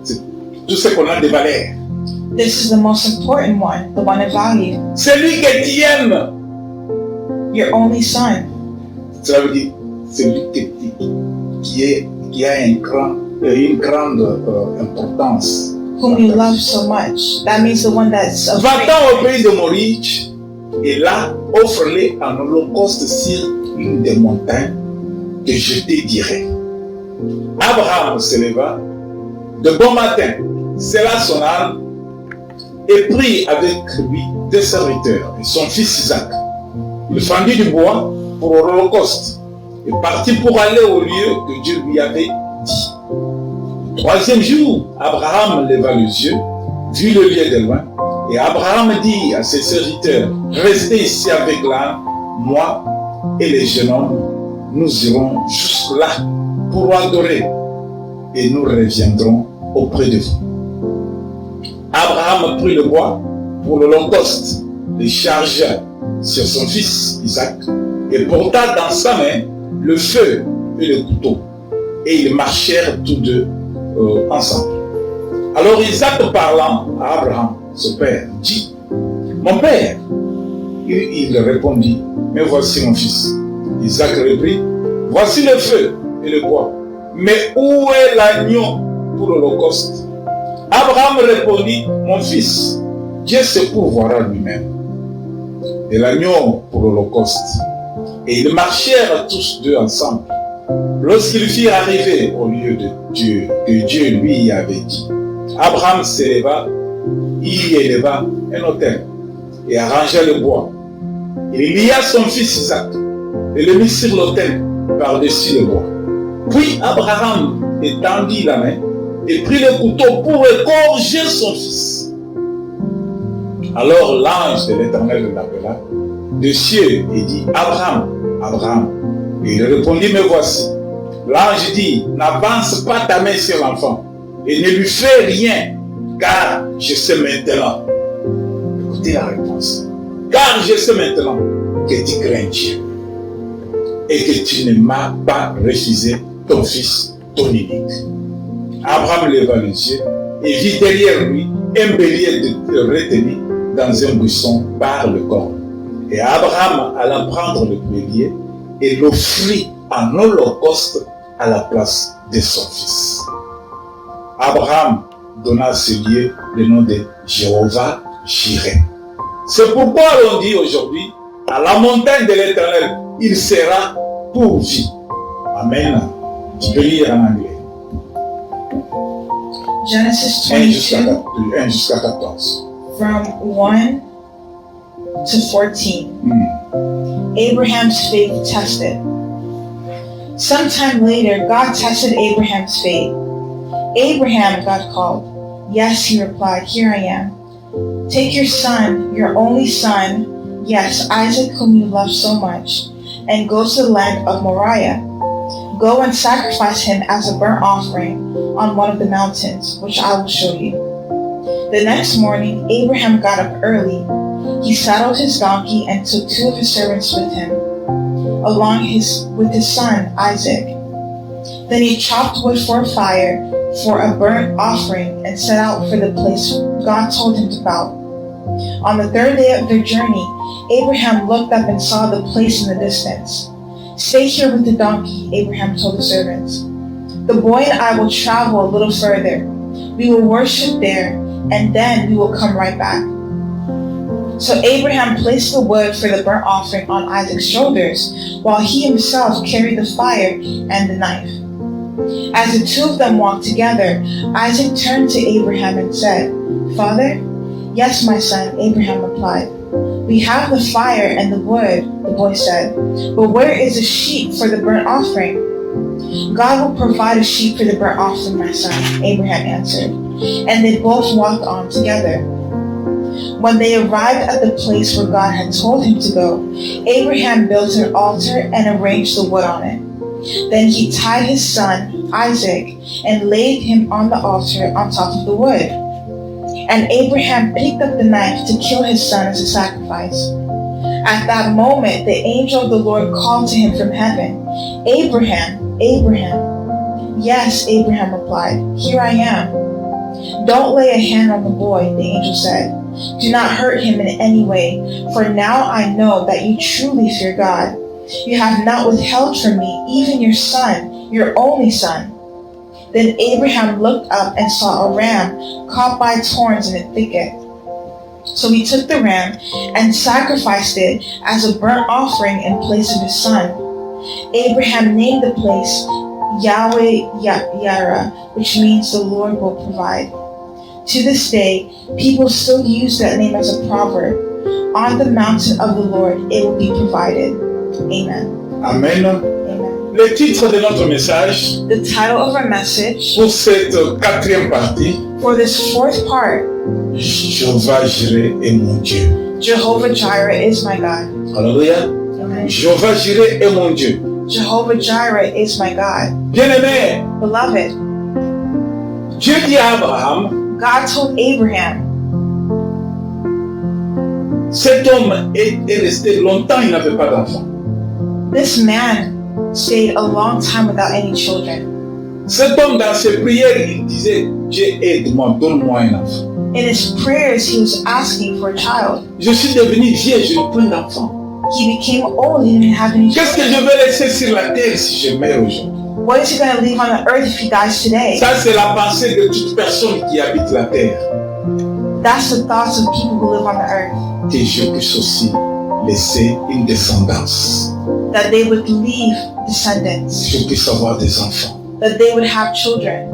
C'est tout ce qu'on a de valeur. This is the most important one, the one of value. Celui que tu aimes. Your only son. Cela veut dire celui qui a une grande importance. Whom you love so much. That means the one that's of great Va-t'en au pays de Moriah et là, offre-les en holocauste sur une des montagnes que je te dirai. Abraham se leva de bon matin, scella son arme et prit avec lui 2 serviteurs et son fils Isaac. Il fendit du bois pour l'holocauste et partit pour aller au lieu que Dieu lui avait dit. Le 3e jour, Abraham leva les yeux, vit le lieu de loin, et Abraham dit à ses serviteurs, restez ici avec l'âne, moi et les jeunes hommes, nous irons jusque-là pour adorer, et nous reviendrons auprès de vous. Abraham prit le bois pour l'holocauste, le chargea sur son fils Isaac, et porta dans sa main le feu et le couteau, et ils marchèrent tous deux ensemble. Alors Isaac parlant à Abraham, son père, dit, mon père. Il répondit, mais voici mon fils. Isaac reprit, voici le feu et le bois, mais où est l'agneau pour l'holocauste? Abraham répondit, mon fils, Dieu se pourvoira lui-même de l'agneau pour l'holocauste. Et ils marchèrent tous deux ensemble. Lorsqu'ils firent arriver au lieu de Dieu, que Dieu lui avait dit, Abraham s'éleva, y éleva un autel et arrangea le bois. Il lia son fils Isaac et le mit sur l'autel par-dessus le bois. Puis Abraham étendit la main et prit le couteau pour égorger son fils. Alors l'ange de l'Éternel l'appela de cieux et dit, Abraham, Abraham. Et il répondit, me voici. L'ange dit, n'avance pas ta main sur l'enfant et ne lui fais rien, car je sais maintenant. Écoutez la réponse. Car je sais maintenant que tu crains Dieu et que tu ne m'as pas refusé ton fils, ton unique. Abraham leva les yeux et vit derrière lui un bélier retenu dans un buisson par le corps. Et Abraham alla prendre le bélier et l'offrit en holocauste à la place de son fils. Abraham donna à ce lieu le nom de Jéhovah Jireh. C'est pourquoi l'on dit aujourd'hui, à la montagne de l'Éternel, il sera pourvu. Amen. Tu peux lire en anglais. Genesis 1 jusqu'à 14. From 1 to 14. Abraham's faith tested. Sometime later, God tested Abraham's faith. Abraham, God called. Yes, he replied, here I am. Take your son, your only son, yes, Isaac, whom you love so much, and go to the land of Moriah. Go and sacrifice him as a burnt offering on one of the mountains, which I will show you. The next morning, Abraham got up early. He saddled his donkey and took 2 of his servants with him, with his son Isaac. Then he chopped wood for a fire for a burnt offering and set out for the place God told him about. On the 3rd day of their journey, Abraham looked up and saw the place in the distance. Stay here with the donkey, Abraham told the servants. The boy and I will travel a little further. We will worship there, and then we will come right back. So Abraham placed the wood for the burnt offering on Isaac's shoulders, while he himself carried the fire and the knife. As the 2 of them walked together, Isaac turned to Abraham and said, Father? Yes, my son, Abraham replied. We have the fire and the wood, the boy said, but where is the sheep for the burnt offering? God will provide a sheep for the burnt offering, my son, Abraham answered. And they both walked on together. When they arrived at the place where God had told him to go, Abraham built an altar and arranged the wood on it. Then he tied his son, Isaac, and laid him on the altar on top of the wood. And Abraham picked up the knife to kill his son as a sacrifice. At that moment, the angel of the Lord called to him from heaven, Abraham, Abraham. Yes, Abraham replied, here I am. Don't lay a hand on the boy, the angel said. Do not hurt him in any way, for now I know that you truly fear God. You have not withheld from me even your son, your only son. Then Abraham looked up and saw a ram caught by its horns in a thicket. So he took the ram and sacrificed it as a burnt offering in place of his son. Abraham named the place Yahweh-Yireh, which means the Lord will provide. To this day, people still use that name as a proverb. On the mountain of the Lord, it will be provided. Amen. Amen. Amen. Le titre de notre message The title of our message pour cette quatrième partie, for this fourth part, Jéhovah Jireh est mon Dieu. Jehovah Jireh is my God. Alléluia. Amen. Jéhovah Jireh est mon Dieu. Jehovah Jireh is my God. Bien-aimé, Beloved, Dieu dit à Abraham, God told Abraham, cet homme est resté longtemps, il n'avait pas d'enfant. this man stayed a long time without any children. Cet homme, dans ses prières, il disait, Dieu aide-moi, donne-moi un enfant. In his prayers, he was asking for a child. Je suis devenu vieux, je n'ai pas d'enfant. He became old, he didn't have any Qu'est-ce que children. je vais laisser sur la terre si je meurs aujourd'hui? What is he going to leave on the earth if he dies today? Ça, c'est la pensée de toute personne qui habite la terre. That's the thoughts of people who live on the earth. Que je puisse aussi laisser une descendance. That they would leave descendants. Je puisse avoir des enfants. That they would have children.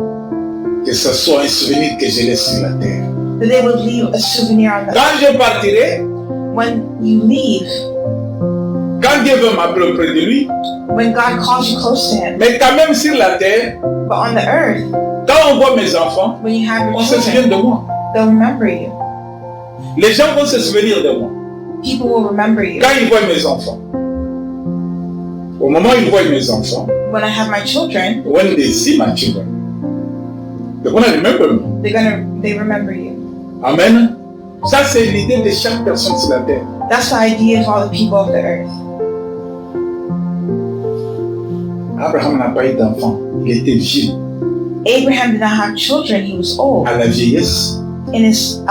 Que ce soit un souvenir que je laisse sur la terre. That they would leave a souvenir on the earth. Quand je partirai, When you leave, quand Dieu veut m'appeler auprès de lui, when God calls you close to him, mais quand même sur la terre, but on the earth, quand on voit mes enfants, when you have on your se souvient children, de moi. they'll remember you. Les gens vont se souvenir de moi. People will remember you. Quand ils voient mes enfants, au moment où ils voient mes enfants, When I have my children, when they see my children, they're gonna remember me. they remember you. Amen. Ça, c'est l'idée de chaque personne sur la terre. That's the idea of all the people of the earth. Abraham n'a pas eu d'enfant. Il était vieux. Abraham did not have children, he was old. À la vieillesse, In his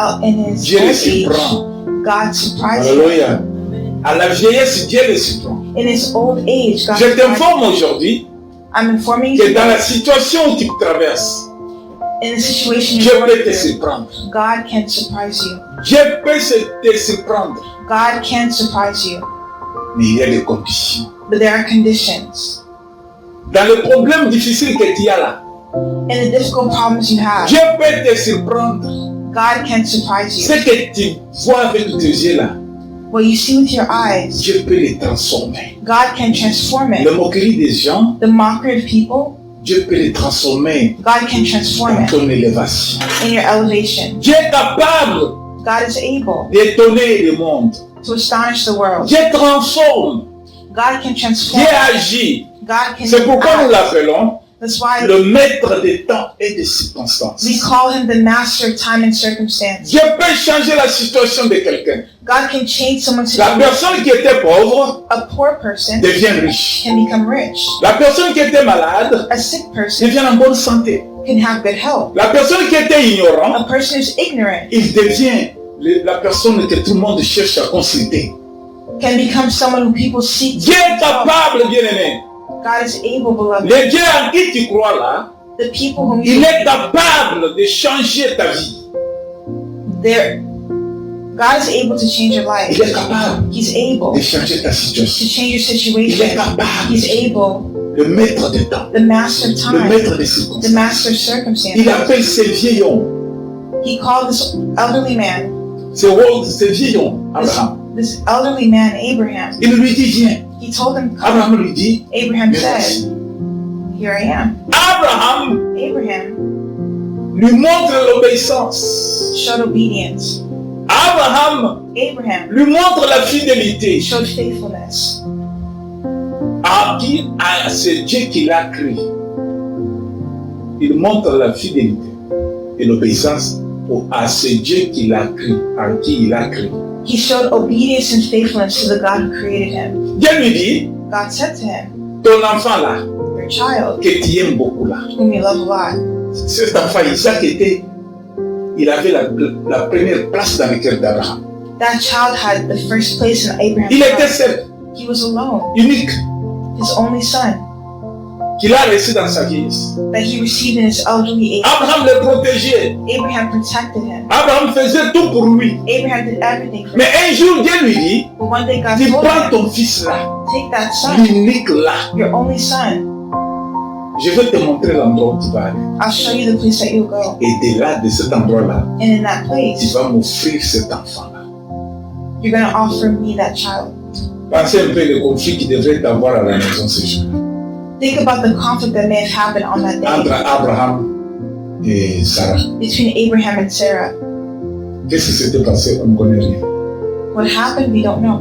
Dieu old le age, surprend. God surprised him. Alléluia. À la vieillesse, Dieu le surprend. In his old age, God Je surprised him. t'informe aujourd'hui I'm informing que you dans la situation où tu traverses, in the situation Dieu you're peut going te through, surprendre. God can surprise you. Dieu peut te surprendre. God can surprise you. Mais il y a des conditions. But there are conditions. Dans le problème difficile que tu as là, In the difficult problems you have, Dieu peut te surprendre. God can surprise Ce you. que tu vois avec tes yeux là, What you see with your eyes, Dieu peut les transformer. God can transform La it. moquerie des gens, The mockery of people, Dieu peut les transformer God can transform dans it ton élévation. in your elevation. Dieu est capable God is able d'étonner le monde. to astonish the world. Dieu transforme. God can transform. Dieu agit. God can C'est pourquoi nous act. l'appelons That's why le maître des temps et des circonstances. we call him the master of time and circumstance. Dieu peut changer la situation de quelqu'un. God can change someone's La situation. personne qui était pauvre A poor person devient riche. can become rich. La personne qui était malade A sick person devient en bonne santé. can have good health. La personne qui était ignorante, A person who's ignorant il devient la personne que tout le monde cherche à consulter. can become someone who people seek. Dieu est capable, bien-aimé. God is able, beloved. Le Dieu en qui tu crois là, The people whom il you est capable de changer ta vie. God is able to change your life. Il est capable He's able de changer ta to situation. change your Il est situation. capable, He's able, le maître des temps, the master of le time, maître des the circonstances. master of Il circumstances. appelle ces vieils hommes, He called this elderly man, ces vieils hommes, Abraham. this elderly man, Abraham. Il lui dit, viens. He told him, come. Abraham lui dit, Abraham mais voici. said, here I am. Abraham Abraham lui montre l'obéissance. showed obedience. Abraham Abraham lui montre la fidélité showed faithfulness. à ce Dieu qu'il a créé. Il montre la fidélité et l'obéissance à ce Dieu qu'il a créé, à qui il a créé. He showed obedience and faithfulness to the God who created him. Dieu lui dit, God said to him, ton enfant là, your child, que tu aimes beaucoup là, whom you love a lot, cet enfant Isaac il avait la première place dans le cœur d'Abraham. that child had the first place in Abraham's Il était heart. seul, He was alone, unique, his only son, qu'il a reçu dans sa vieillesse. that he received in his elderly age. Abraham le protégeait. Abraham protected him. Abraham faisait tout pour lui. Abraham did everything for Mais him. un jour, Dieu lui dit, But one day God tu told prends him, ton fils là, take that son, l'unique là. your only son. Je vais te montrer l'endroit où tu vas aller. I'll show you the place that you'll go. Et de là, de cet endroit-là, And in that tu place, vas m'offrir cet enfant-là. you're going to offer me that child. Pensez un peu le conflit qui devrait y avoir à la maison ce jour Think about the conflict that may have happened on that entre day Abraham et Sarah. between Abraham and Sarah. Qu'est-ce qui s'était passé? On ne connaît rien. What happened, we don't know.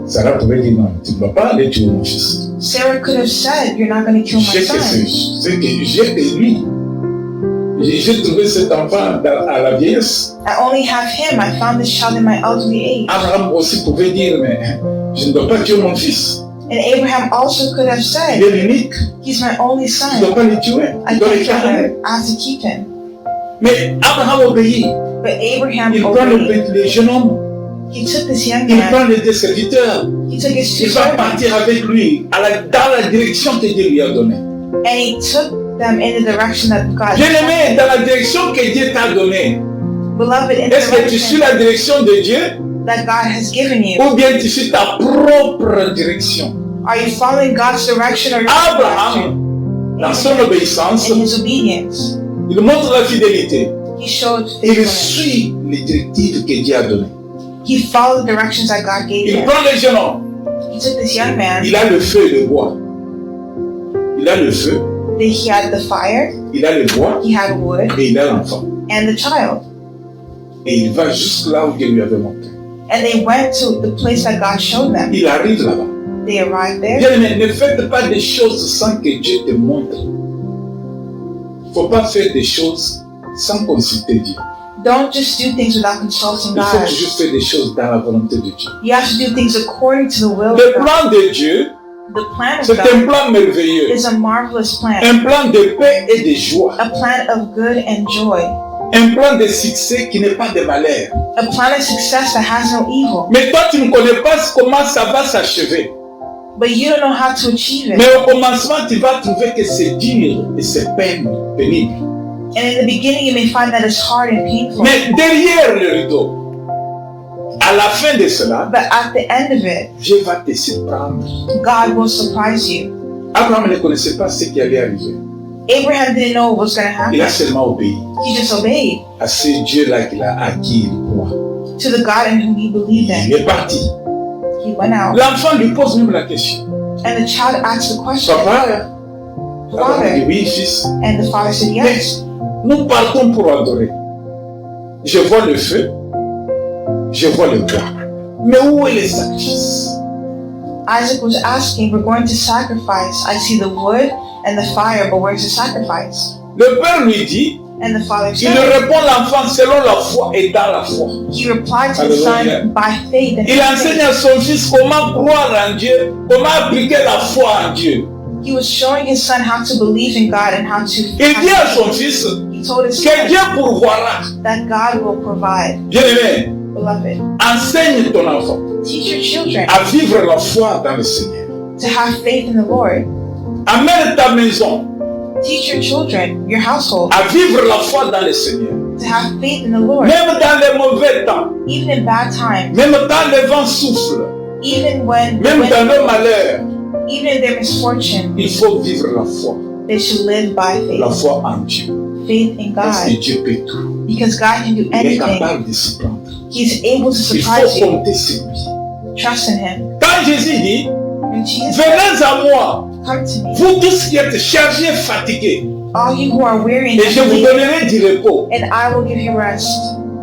Sarah pouvait dire non, tu ne vas pas aller tuer mon fils. Sarah could have said, you're not going to kill my J'ai que son. c'est que j'ai que lui. J'ai trouvé cet enfant à la vieillesse. I only have him. I found this child in my elderly age. Abraham aussi pouvait dire, mais je ne dois pas tuer mon fils. And Abraham also could have Il said, est l'unique. he's my only Je ne dois son. pas le tuer. I Je dois le can't kill garder. him. I have to keep him. Mais Abraham obéit. But Abraham Il prend obeyed. le jeune homme. He took this young Il man. prend les deux serviteurs. He took his two Il va servants. partir avec lui dans la direction que Dieu lui a donnée. And he took them in the direction that God Bien-aimé, dans la direction que Dieu t'a donnée, Beloved, in est-ce the que tu suis direction la direction de Dieu that God has given you. ou bien tu suis ta propre direction? Are you following God's direction or your own direction? Abraham, dans son obéissance, In his obedience, il montre la fidélité. he showed Il faithfulness. suit les directives que Dieu a données. He followed the directions that God gave Il him. prend le jeune homme. He took this young man. Il a le feu et le bois. Il a le feu, He had the fire, il a le bois he had wood, et il a l'enfant. and the child. Et il va jusque là où Dieu lui avait montré. And they went to the place that God showed them. Il arrive là-bas. They arrived there. Bien-aimé, ne faites pas des choses sans que Dieu te montre. Il ne faut pas faire des choses sans consulter Dieu. Don't just do things without consulting Il faut God. toujours faire des choses dans la volonté de Dieu. You have to do things according to the will Le of God. plan de Dieu, The plan of c'est un God plan merveilleux. is a marvelous plan. Un plan de paix et de joie. A plan of good and joy. Un plan de succès qui n'est pas de malheur. A plan of success that has no evil. Mais toi, tu ne connais pas comment ça va s'achever. But you don't know how to achieve it. Mais au commencement, tu vas trouver que c'est dur et c'est pénible. And in the beginning, you may find that it's hard and painful. Mais derrière le rideau, à la fin de cela, But at the end of it, Dieu va te surprendre. God will surprise you. Abraham ne connaissait pas ce qui allait arriver. Abraham didn't know what was going to Il a happen. seulement obéi He just obeyed à ce Dieu-là qu'il a acquis il croit. to the God in whom he believed Il in. est parti. He went out. L'enfant lui pose même la question. And the child asked the question, Papa, Abraham dit Father. oui, fils. And the father said, yes. Nous partons pour adorer. Je vois le feu, je vois le bois. Mais où est le sacrifice? Isaac was asking, we're going to sacrifice. I see the wood and the fire, but where's the sacrifice? Le père lui dit, And the father il said, répond l'enfant selon la foi et dans la foi. he replied to the Hallelujah. son by faith. And Il enseigne à son fils comment croire en Dieu, comment appliquer la foi en Dieu. he was showing his son how to believe in God and how to. Il dit à son fils He told his que son Dieu pourvoira. that God will provide. Bien-aimé, Beloved, enseigne ton enfant teach your children à vivre la foi dans le Seigneur. to have faith in the Lord. Amène ta maison Teach your children, your household, à vivre la foi dans le Seigneur. to have faith in the Lord. Même dans les mauvais temps, Even in bad times, même quand le vent souffle, even when, même dans le malheur, even in their misfortune, il faut vivre la foi. they should live by La faith. foi en Dieu. Faith in Parce que God. Dieu peut tout. Because God can do Il est anything. capable de se prendre. He's able to Il surprise faut you. compter sur lui. Trust in Him. Quand Jésus dit, When Jesus said, venez à moi, come to me, vous tous qui êtes chargés, fatigués, all you who are weary and et je vous heavy, donnerai du repos. and I will give you rest.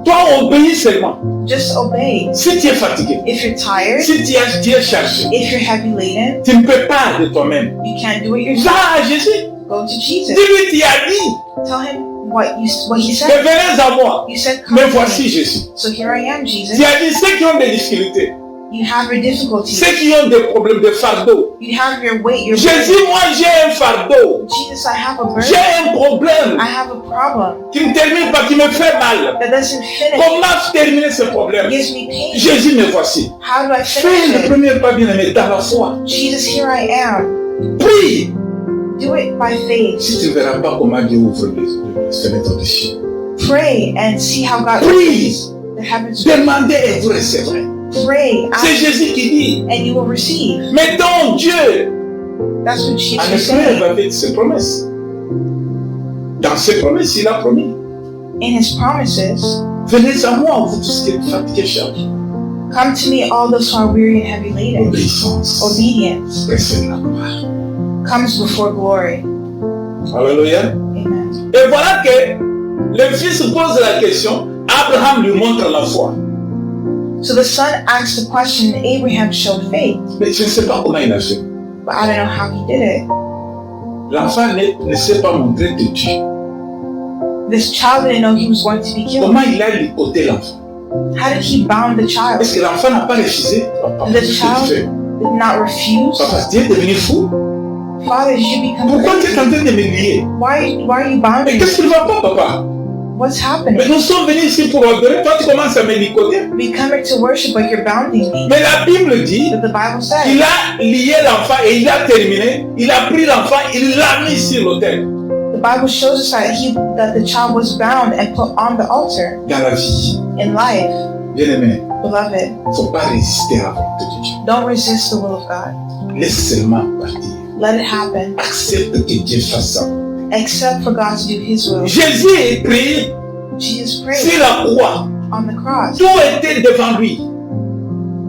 Toi, obéis seulement. Just obey. Si tu es fatigué, If you're tired, si tu es chargé, if you're heavy laden, tu ne peux pas de toi-même. you can't do it yourself. Va à Jésus. Go to Jesus. Dis-lui, tu as dit. Tell him what he Mais said. venez à moi. You said, come Mais to voici me. Jésus. So here I am, Jesus. Tu as dit ceux qui ont des difficultés, You have your difficulties. ceux qui ont des problèmes de fardeau. You have your weight, your Jésus, burden. moi j'ai un fardeau. Jesus, I have a J'ai burden. un problème I have a problem qui ne termine pas, qui me fait mal. that doesn't finish. Comment terminer ce problème? Gives me pain. Jésus, me voici. How do I Fais finish le it? premier pas bien-aimé dans la foi. Jesus, here I am. Prie. Do it by faith. Si tu ne verras pas comment Dieu ouvre les fenêtres de ciel. Pray and see how God Prie. opens the heavens. Demandez et vous recevrez. Pray C'est ask, Jésus qui dit. and you will receive. Mais donc Dieu That's what en Jesus effet said. avec ses promesses. Dans ses promesses, il a promis. In his promises, Venez à moi, vous tous qui êtes fatigués, chargés. come to me, all those who are weary and heavy laden. Obéissance. Obedience Précède la gloire. comes before glory. Alléluia. Amen. Et voilà que le fils pose la question, Abraham lui montre la foi. So the son asked the question, and Abraham showed faith, Mais je ne sais pas comment il a fait. but I don't know how he did it. L'enfant ne s'est pas montré de Dieu. This child didn't know he was going to be killed. Comment il a ligoté l'enfant? How did he bound the child? Est-ce que l'enfant n'a pas refusé? Papa, The qu'est-ce que tu child fais? did not refuse. Papa, tu es devenu fou? Father, did you become Pourquoi tu es en crazy? train de me lier? Why are you Mais bounding qu'est-ce qui me? ne va pas, papa? What's Mais happening? nous sommes venus ici pour adorer. Toi, tu commences à me ligoter. We come here to worship, but you're bounding me. Mais la Bible dit But the Bible qu'il says a lié l'enfant et il a terminé. Il a pris l'enfant, il l'a mis sur l'autel. the Bible shows us that the child was bound and put on the altar Dans la vie, in life. bien-aimé, Beloved, il ne faut pas résister à la volonté de Dieu. don't resist the will of God. Laisse seulement partir. Let it happen. Accepte que Dieu fasse ça. Accept for God to do His will. Jésus est pris Jesus prayed sur la croix. on the cross. Tout était devant lui.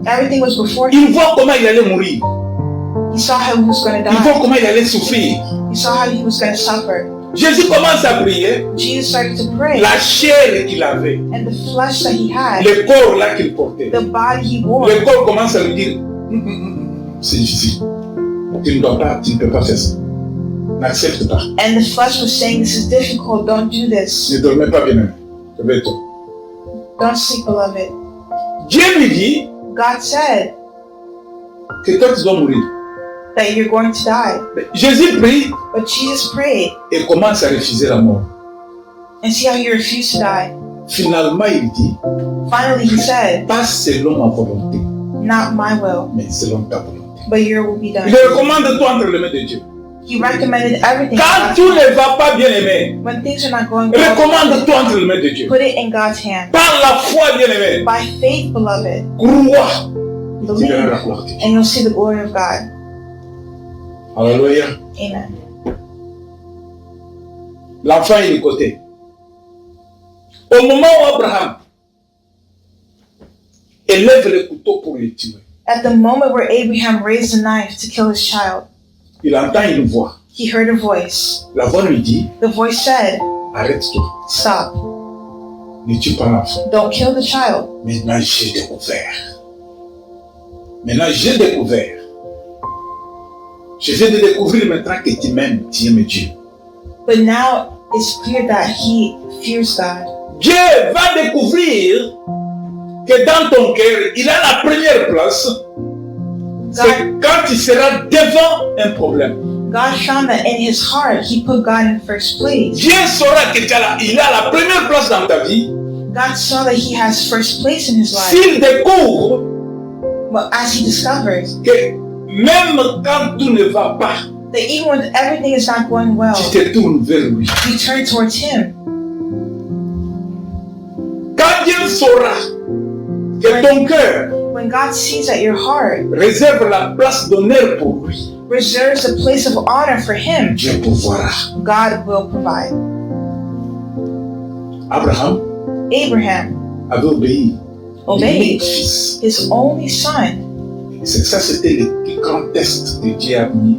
Everything was before him. Il voit comment il allait mourir. He saw how he was going to Il voit die. comment il allait souffrir. He saw how he was going to suffer. Jésus commence à prier. Jesus started to pray, La chair qu'il avait, and the flesh that he had, le corps là qu'il portait, the body he wore, le corps commence à lui dire c'est difficile. Tu ne peux pas faire ça. N'accepte pas. and the flesh was saying, "This is difficult. Don't do this. Ne dormez pas bien. Réveille-toi. Don't sleep, beloved." Dieu lui dit God said que toi tu dois mourir. that you're going to die, Mais Jésus prie but Jesus prayed, et commence à refuser la mort. and see how he refused to die. Finalement, il dit Finally, he said, pas selon ma volonté, "Not my will, mais selon ta volonté. but your will be done." Il recommande toi entre les mains de Dieu. He recommended everything. Quand to tout God's ne va pas bien aimé, hand. When things are not going well, recommande-toi entre les mains de Dieu. put it in God's hand. Par la foi bien aimé, By faith, beloved, crois et tu verras la believe, gloire de Dieu. and you'll see the glory of God. Alléluia. Amen. L'enfant est ligoté. Au moment où Abraham élève le couteau pour le tuer, At the moment where Abraham raised a knife to kill his child, il entend une voix. he heard a voice. La voix lui dit, The voice said, arrête-toi, "Stop. ne tue pas l'enfant. Don't kill the child." Maintenant, j'ai découvert. Maintenant, j'ai découvert. Je viens de découvrir maintenant que tu m'aimes, tu aimes Dieu. But now it's clear that he fears God. Dieu va découvrir que dans ton cœur, il a la première place. C'est quand tu seras devant un problème. God found that in his heart, he put God in first place. Dieu saura que il a la première place dans ta vie. God saw that he has first place in his life. S'il découvre But as he discovers que même quand tout ne va pas, that even when everything is not going well, tu te tournes vers lui. you turn towards him. Quand Dieu saura que ton cœur When God sees that your heart réserve la place d'honneur pour lui, reserves a place of honor for him, Dieu pourvoira. God will provide. Abraham Abraham avait obéi. obeyed L'unique fils. his only son. Ça, c'était le plus grand test que Dieu a mis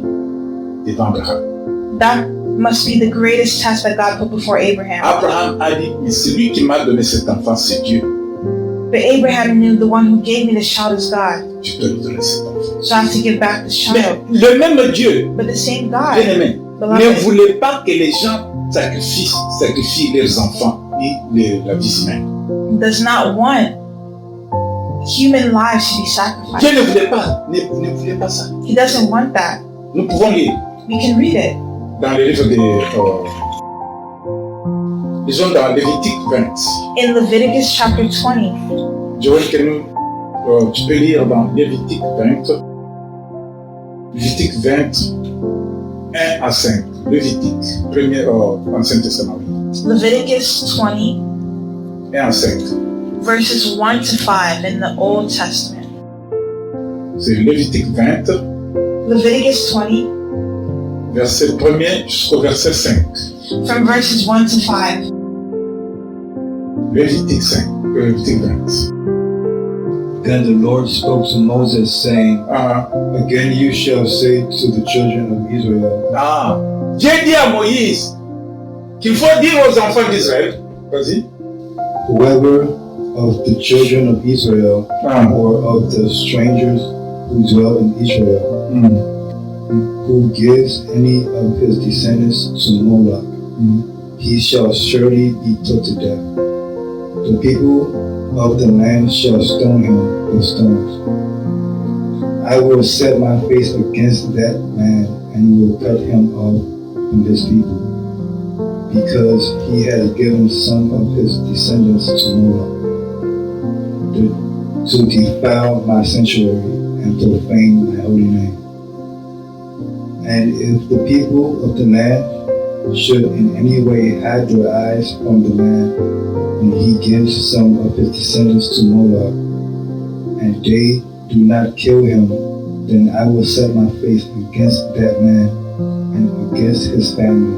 devant Abraham. That must be the greatest test that God put before Abraham. Abraham a dit, mais celui qui m'a donné cet enfant, c'est Dieu. But Abraham knew the one who gave me this child is God. Je peux lui donner cet enfant. So I have to give back this Mais child. le même Dieu, But the same bien God, aimé, ne beloved, voulait pas que les gens sacrifient leurs enfants et la vie humaine. Does not want human lives to be sacrificed. Dieu ne voulait pas ça. He doesn't want that. Nous pouvons lire We can read it. dans le livre disons dans Lévitique 20. In Leviticus chapter 20, Je vois que tu peux lire dans Lévitique 20. Lévitique 20, 1 à 5. Lévitique, premier Ancien Testament. Leviticus 20, 1 à 5. verses 1 to 5 in the Old Testament. C'est Lévitique 20, Leviticus 20, verset 1er jusqu'au verset 5. from verses 1 to 5. Lévitique 5, Lévitique 20. Then the Lord spoke to Moses, saying, Again you shall say to the children of Israel, Dieu dit à Moïse qu'il faut dire aux enfants d'Israël, vas-y, Whoever of the children of Israel or of the strangers who dwell in Israel, who gives any of his descendants to Moloch, he shall surely be put to death. The people of the land shall stone him with stones. I will set my face against that man and will cut him off from his people, because he has given some of his descendants to Moloch, to defile my sanctuary and profane my holy name. And if the people of the land should in any way hide their eyes from the man, and he gives some of his descendants to Moloch, and they do not kill him, then I will set my face against that man and against his family,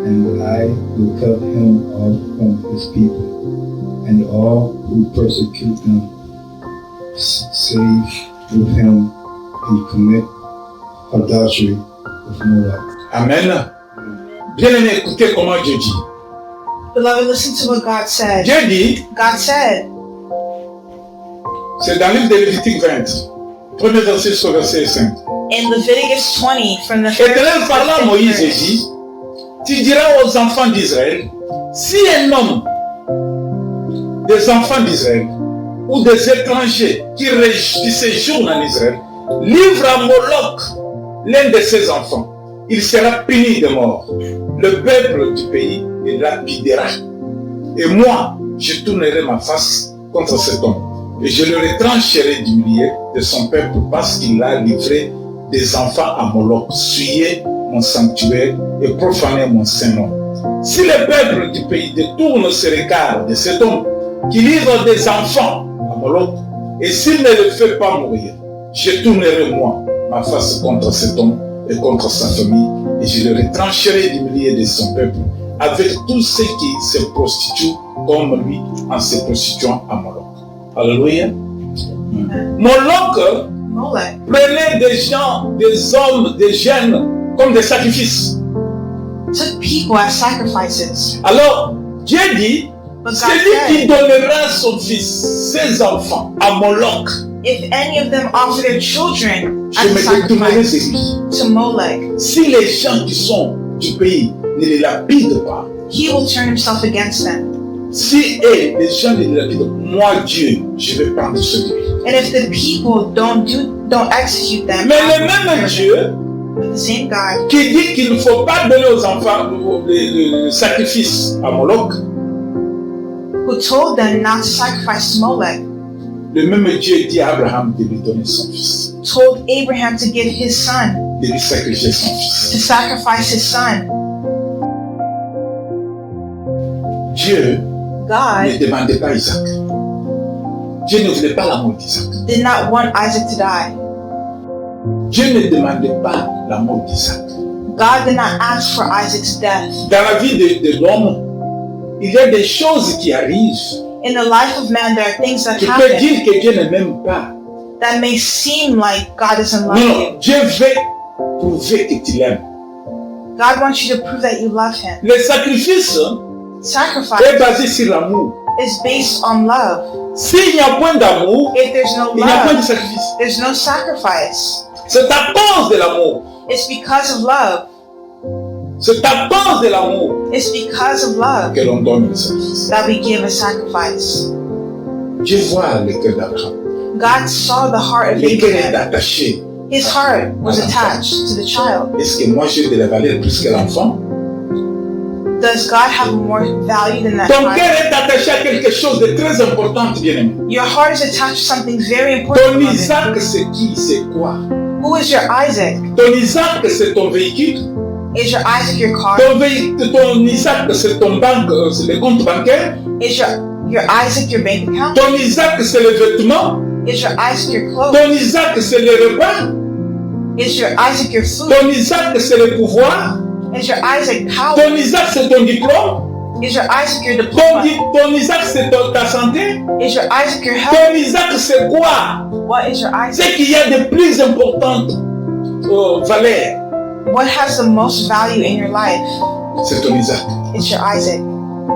and I will cut him off from his people, and all who persecute them, save with him and commit adultery with Moloch. Amen. Bien-aimé, écoutez comment Dieu dit. Beloved, listen to what God said. Dieu dit, God said, c'est dans le livre de Lévitique 20, premier verset sur verset 5. in Leviticus 20, from the L'Éternel parla à Moïse et verse, dit, tu diras aux enfants d'Israël, si un homme, des enfants d'Israël, ou des étrangers qui séjournent en Israël, livre à Moloch l'un de ses enfants, il sera puni de mort. Le peuple du pays le lapidera. Et moi, je tournerai ma face contre cet homme. Et je le retrancherai du milieu de son peuple parce qu'il a livré des enfants à Moloch, souillé mon sanctuaire et profané mon saint nom. Si le peuple du pays détourne ses regards de cet homme qui livre des enfants à Moloch, et s'il ne le fait pas mourir, je tournerai moi ma face contre cet homme et contre sa famille, et je le retrancherai du milieu de son peuple, avec tous ceux qui se prostituent comme lui en se prostituant à Moloch. Alléluia. Moloch prenait des gens, des hommes, des jeunes comme des sacrifices. took people as sacrifices. Alors, Dieu dit, But God celui qui said, donnera son fils, ses enfants, à Moloch, if any of them offer their children je as a me détournerai de sacrifice lui. to Molech, Si les gens qui sont du pays ne les lapident pas, he will turn himself against them. si les gens ne les lapident, moi Dieu, je vais prendre celui. And if the people don't execute them, Mais I le will même turn Dieu them. But the same God qui dit qu'il ne faut pas donner aux enfants le sacrifice à Moloch, who told them not to sacrifice to Molech, le même Dieu dit à Abraham de lui donner son fils, told Abraham to give his son, de lui sacrifier son to fils. sacrifice his son. Dieu God ne demandait pas Isaac. Dieu ne voulait pas la mort d'Isaac. did not want Isaac to die. Dieu ne demandait pas la mort d'Isaac. God did not ask for Isaac's death. Dans la vie de l'homme, il y a des choses qui arrivent. In the life of man, there are things that Tu peux happen dire que Dieu ne m'aime pas. that may seem like God doesn't love Non, you. Dieu veut prouver que tu l'aimes. God wants you to prove that you love him. Le sacrifice Sacrifice est basé sur l'amour. is based on love. S'il n'y a point d'amour, If there's no il n'y a point de love, sacrifice. there's no sacrifice. C'est à cause de l'amour. It's because of love C'est à cause de l'amour It's because of love que l'on donne le sacrifice. that we give a sacrifice. Dieu voit le cœur d'Abraham. God saw the heart of Le cœur est Abraham. attaché. His heart was attached to the child. Est-ce que moi j'ai de la valeur plus que l'enfant? Does God have more value than that Ton cœur child? est attaché à quelque chose de très important, bien-aimé. Your heart is attached to something very important. Ton beloved. Isaac, c'est qui? C'est quoi? Who is your Isaac? Ton Isaac, c'est ton véhicule. Is your Isaac your car? Ton Isaac, c'est ton banque, c'est le compte bancaire. Is your Isaac your bank account? Ton Isaac, c'est le vêtement. Is your Isaac your clothes? Ton Isaac, c'est le repas. Is your Isaac your food? Ton Isaac, c'est le pouvoir. Is your Isaac power? Ton Isaac, c'est ton diplôme. Is your Isaac your diploma? Ton Isaac, c'est ta santé. Is your Isaac your health? Ton Isaac, c'est quoi? What is your Isaac? C'est qu'il y a de plus importantes valeurs. What has the most value in your life? C'est ton Isaac. It's your Isaac.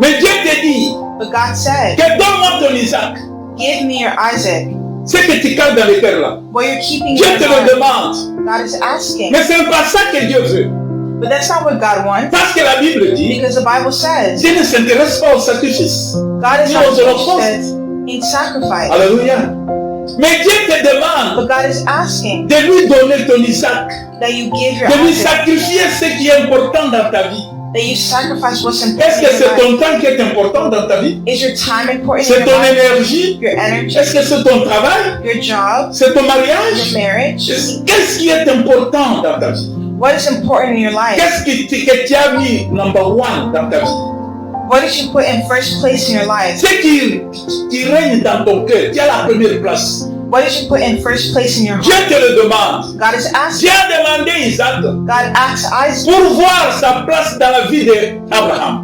Mais Dieu te dit But God said, que donne-moi ton Isaac. give me your Isaac. C'est que tu calmes dans le cœur là. What you're keeping Dieu in te your le heart. demande. God is asking. Mais ce n'est pas ça que Dieu veut. But that's not what God wants. Parce que la Bible dit, Because the Bible says Dieu ne s'intéresse pas au sacrifice. God is Ni not aux holocaustes. interested in sacrifice. Alléluia. Mais Dieu te demande But God is asking de lui donner ton Isaac. that you give your De lui Isaac. sacrifier ce qui est important dans ta vie. That you sacrifice what's Est-ce important que in your c'est life. ton temps qui est important dans ta vie? Is your time important in C'est your ton life? énergie? Your energy? Est-ce que c'est ton travail? Your job? C'est ton Your mariage? marriage? Qu'est-ce qui est important dans ta vie? What is important in your life? Qu'est-ce que tu as mis number one dans ta vie? What did you put in first place in your life? Ce qui règne dans ton cœur, qui a la première place. What did you put in first place in your Dieu heart? te le demande. God is asking. Dieu a demandé Isaac God asks Isaac pour voir sa place dans la vie d'Abraham.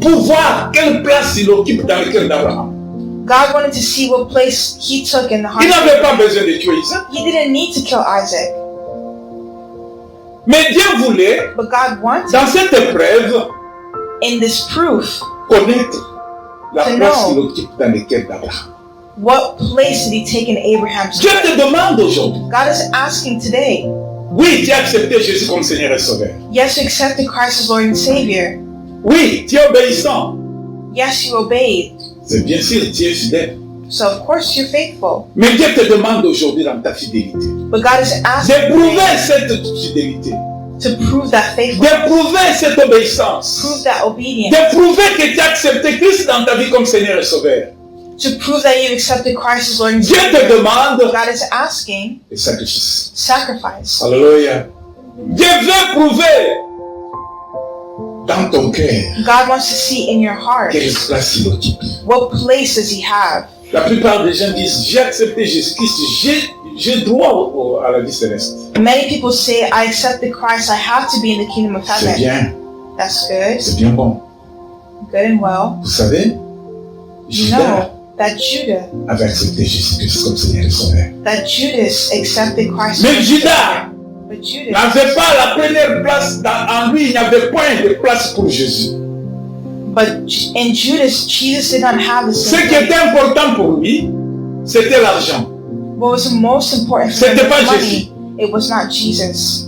Pour voir quelle place il occupe dans le cœur d'Abraham. God wanted to see what place he took in the heart. Il n'avait pas besoin de tuer Isaac. He didn't need to kill Isaac, Mais Dieu voulait, but God wanted dans cette épreuve, in this proof connaître la To place know. qu'il occupe dans le cœur d'Abraham. what place did he take in Abraham's Dieu heart. te demande aujourd'hui. God is asking today. Oui, tu as accepté Jésus comme Seigneur et Sauveur. Yes, you accepted Christ as Lord and Savior. Oui, tu es obéissant. Yes, you obeyed. C'est bien sûr, tu es fidèle. So of course you're faithful. Mais Dieu te demande aujourd'hui dans ta fidélité But God is asking d'éprouver today cette fidélité, to prove that faithfulness, d'éprouver cette obéissance, prove that obedience, d'éprouver que tu as accepté Christ dans ta vie comme Seigneur et Sauveur. to prove that you accepted Christ as Lord and Dieu te Savior. demande God is asking le sacrifice. sacrifice. Alléluia. Dieu veut prouver dans ton cœur God wants to see in your heart, quelle place il occupe. what place does he have? La plupart des gens disent, j'ai accepté Jésus-Christ, j'ai droit à la vie céleste. Many people say, I accepted Christ, I have to be in the kingdom of C'est heaven. bien, That's good, c'est bien bon. good and well. Vous savez, You Judas know that Judah, avait accepté Jésus-Christ comme Seigneur et Sauveur. that Judas accepted Christ. Mais as Judas Savior. But Judas, n'avait pas la première place en lui, il n'y avait point de place pour Jésus. but in Judas, Jesus did not have the Ce same qui était place. important pour lui, c'était l'argent. What was most important for him C'était pas was Jésus. money. It was not Jesus.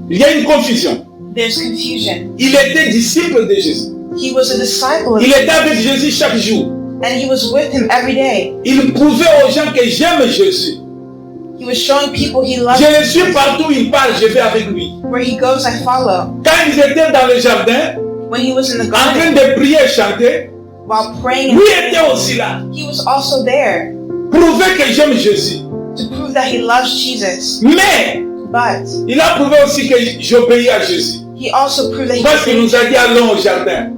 Il y a une confusion. There's confusion. Il était disciple de Jésus. He was a disciple of Il Jesus, était avec Jésus chaque jour. and he was with him every day. Il prouvait aux gens que j'aime Jésus. He was showing people he loved. Je le suis partout où il parle, je vais avec lui. Where he goes, I follow. Quand ils étaient dans le jardin, When he was in the en train garden, de prier et chanter, while praying, lui était aussi là. he was also there Prouver que j'aime Jésus. to prove that he loves Jesus. Mais, But il a prouvé aussi que j'obéis à Jésus. he also proved that Parce qu'il nous a dit allons au jardin.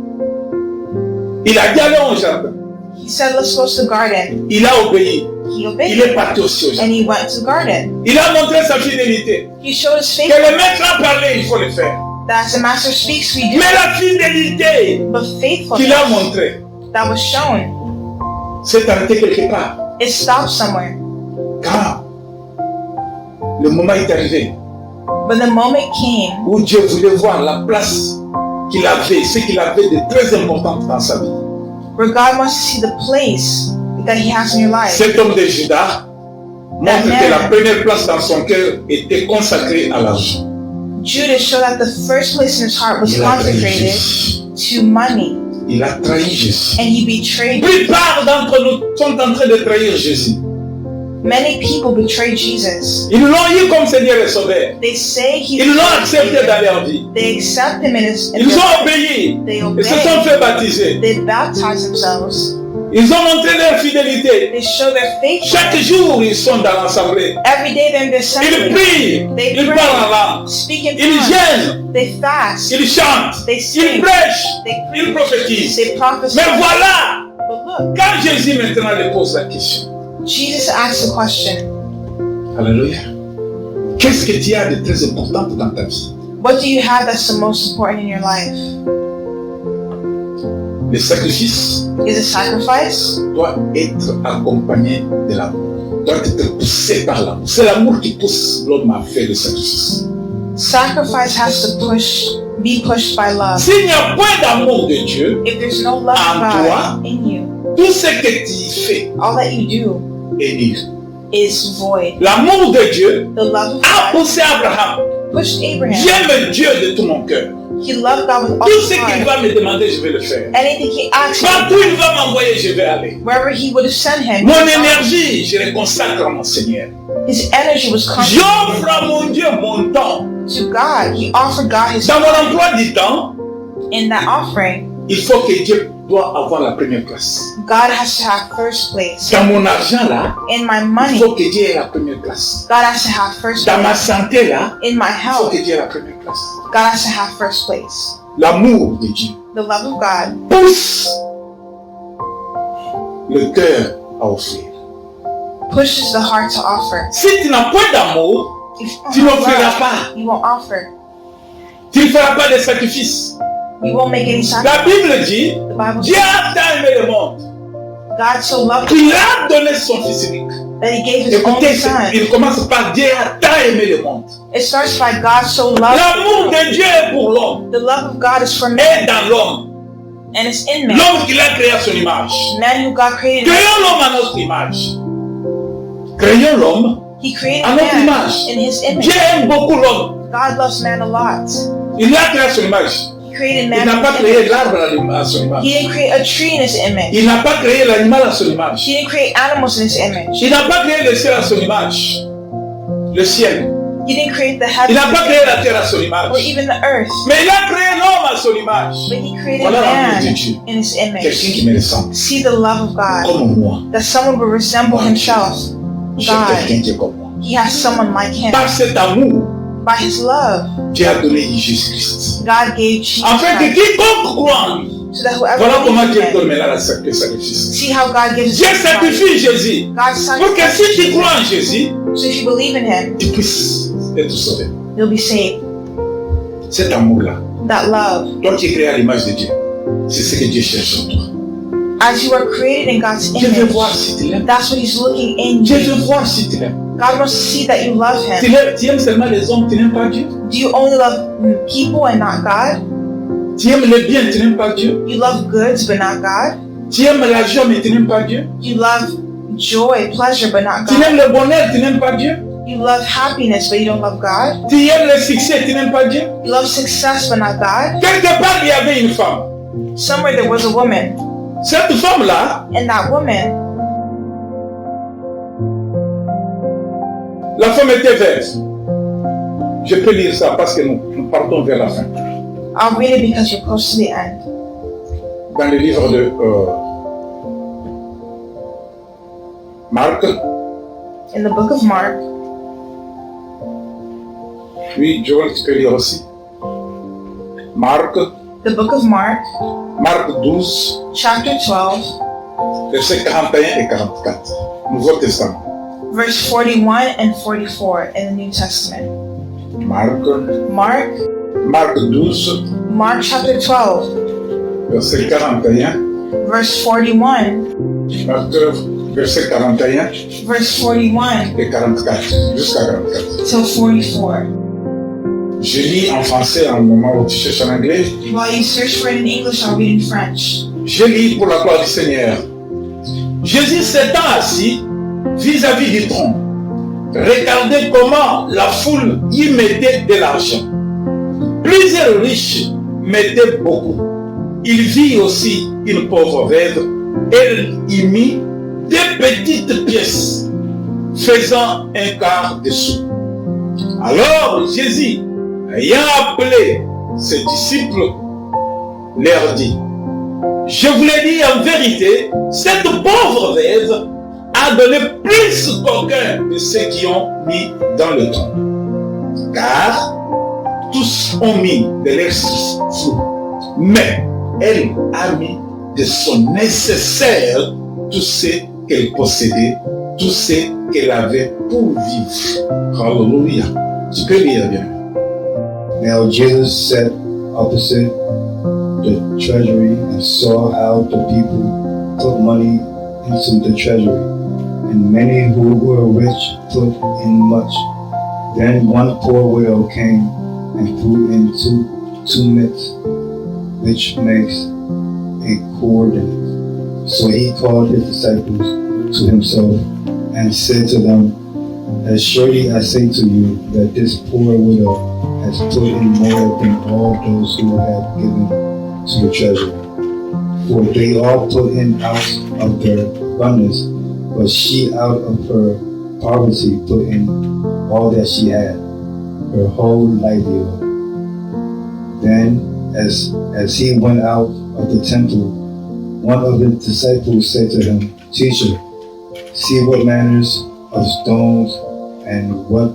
Il a dit allons au jardin. he said, let's go to the garden. Il a obéi. He Il obeyed est parti aussi au and jardin. he went to the garden. Il a montré sa fidélité. He showed his Que faith le maître a parlé, il faut le faire. that as the master speaks, we do. Mais la fidélité But qu'il faithfulness a montrée that was shown, s'est arrêtée quelque part. it stopped somewhere. Quand le moment est arrivé But the moment came où Dieu voulait voir la place qu'il avait, ce qu'il avait de très important dans sa vie. where God wants to see the place that he has in your life. Cet homme de Judas montre que la première place dans son cœur était consacrée à l'argent. Judas showed that the first place in his heart was Il a trahi consecrated Jésus. to money, Il a trahi Jésus. and he betrayed. Plupart d'entre nous sont en train de trahir Jésus. Many people betray Jesus. Ils l'ont eu comme Seigneur et Sauveur. They say he. Ils l'ont accepté dans leur vie. They accept him in his. Ils ont obéi. They Ils se sont obey. fait baptiser. They baptize themselves. Ils ont montré leur fidélité. They show their Chaque faithfulness. jour, ils sont dans l'assemblée. Every day they're in the Ils assembly. prient. They Ils pray. parlent en langue. Speak in Ils tongues. gênent. They fast. Ils chantent. They Ils sing. prêchent. They Ils preach. prophétisent. They prophesy. Mais voilà, But look, quand Jésus maintenant lui pose la question. Jesus asked the question, Alléluia. Qu'est-ce que tu as de très important dans ta vie? what do you have that's the most important in your life? Le sacrifice Is it sacrifice? doit être accompagné de l'amour. Doit être poussé par l'amour. C'est l'amour qui pousse l'homme à faire le sacrifice. Sacrifice has to be pushed by love. S'il n'y a point d'amour de Dieu, If there's no love of God in you, tout ce que tu fais all that you do est nul. is void. L'amour de Dieu The love of a God poussé Abraham. pushed Abraham. J'aime Dieu de tout mon cœur. He loved God with all Tout his ce qu'il heart. va me demander, je vais le faire. Anything he asked Partout him, il va m'envoyer, je vais aller. wherever he would have sent him, Mon énergie, je la consacre à mon Seigneur. his energy was consecrated J'offre à mon Dieu mon temps. to God. He offered God his Dans mon emploi du temps, in that offering. il faut que Dieu doit avoir la première place. God has to have first place. Dans mon argent là, In my il money, faut que Dieu ait la première place. God has to have first Dans ma place. santé là, In my il faut health, que Dieu ait la première place. God has to have first place. L'amour de Dieu The love of God pousse le cœur à offrir. pushes the heart to offer. Si tu n'as pas d'amour, If you tu don't have n'offriras love, pas. you won't offer. Tu ne feras pas de sacrifice. You won't make any La sacrifice. Bible dit, The Bible Dieu says a tant aimé le monde God so loved qu'il a donné son fils unique. that he gave his Écoutez, only son. il commence par Dieu a tant aimé le monde. It starts by God so loved L'amour the de Dieu est pour l'homme world. The love of God is for et man, dans l'homme. and it's in man. L'homme qu'il a créé à son image. Man who God created, Créons l'homme à notre image. Créons l'homme he created à notre man image. in his image. Dieu aime beaucoup l'homme. God loves man a lot. Il l'a créé à son image. He created Il man n'a in pas his créé image. l'arbre à son image. He didn't create a tree in his image. Il n'a pas créé l'animal à son image. He didn't create animals in his image. Il n'a pas créé le ciel à son image. Le ciel. He didn't create the Il n'a heavens pas créé la terre à son image. or even the earth. Mais il a créé l'homme à son image. But he created Voilà l'amour de man Dieu. in his Quelqu'un image. qui me ressemble. See the love of God. Comme moi. That someone will resemble himself. J'ai God. quelqu'un qui est comme moi. He has someone like him. Par cet amour, By his love, Dieu a donné Jésus-Christ. God gave Jesus Afin que Christ, quiconque croit en lui. so that whoever Voilà comment believes Dieu in donne him. maintenant le sacrifice. See how God gives Dieu his sacrifice. sacrifie Jésus. God Pour que si tu sacrificed crois en Jésus, so if you believe in him, tu puisses être sauvé. you'll be saved. Cet amour-là, That love, toi qui es créé à l'image de Dieu, c'est ce que Dieu cherche en toi. as you are created in God's Dieu veut image, voir si tu l'aimes. that's what he's looking in Dieu you. veut voir si tu l'aimes. God wants to see that you love Tu him. aimes seulement les hommes, tu n'aimes pas Dieu. Do you only love people and not God? Tu aimes le bien, tu n'aimes pas Dieu. You love goods but not God? Tu aimes la joie, mais tu n'aimes pas Dieu. You love joy, pleasure but not Tu God? aimes le bonheur, tu n'aimes pas Dieu. You love happiness but you don't love God? Tu aimes le succès, tu n'aimes pas Dieu. You love success but not God? Quelque part, il y avait une femme. Somewhere there was a woman, Cette femme-là, and that woman, la femme était veuve. Je peux lire ça parce que nous partons vers la fin. I'll read it because we're close to the end. Dans le livre de Marc, In the book of Mark, oui, Joël, tu peux lire aussi. Marc, the book of Mark, Marc 12, chapter 12, versets 41 et 44. Nouveau Testament. verse 41 and 44 in the New Testament. Marc, Mark 12, chapter 12, verset 41. verse 41, Marc, verset 41 verse 41 et 44. Jusqu'à 44. till 44. Je lis en français en moment où tu cherches en anglais. While you search for it in English, I'll read in French. Je lis pour la gloire du Seigneur. Jésus s'étant assis vis-à-vis du trône, regardez comment la foule y mettait de l'argent. plusieurs riches mettaient beaucoup. Il vit aussi une pauvre veuve. Elle y mit des petites pièces, faisant un quart de sou. Alors Jésus, ayant appelé ses disciples, leur dit, je vous l'ai dit en vérité, cette pauvre veuve a donné plus qu'aucun de ceux qui ont mis dans le trône. Car tous ont mis de leur flou, mais elle a mis de son nécessaire tout ce qu'elle possédait, tout ce qu'elle avait pour vivre. Hallelujah. Tu peux lire bien. Now Jesus sat opposite the treasury and saw how the people put money into the treasury, and many who were rich put in much. Then one poor widow came and threw in two mites, which makes a quadrant. So he called his disciples to himself and said to them, as surely I say to you that this poor widow has put in more than all those who have given to the treasury. For they all put in out of their abundance, but she out of her poverty put in all that she had, her whole livelihood. Then, as he went out of the temple, one of his disciples said to him, Teacher, see what manners of stones and what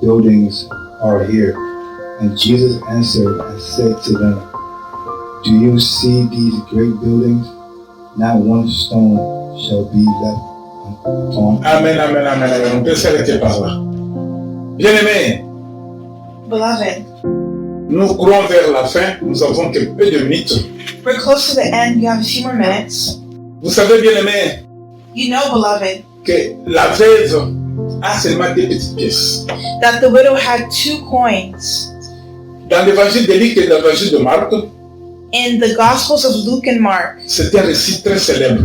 buildings are here. And Jesus answered and said to them, do you see these great buildings? Not one stone shall be left upon. Amen, amen, amen, amen. On peut s'arrêter par là. Bien-aimés, Beloved, nous courons vers la fin. Nous avons quelques peu de minutes. we're close to the end. You have a few more minutes. Vous savez, bien-aimés, You know, beloved, que la veuve a seulement des petites pièces. that the widow had 2 coins. Dans l'évangile de Luc et l'évangile de Marc, In the Gospels of Luke and Mark, c'est un récit très célèbre.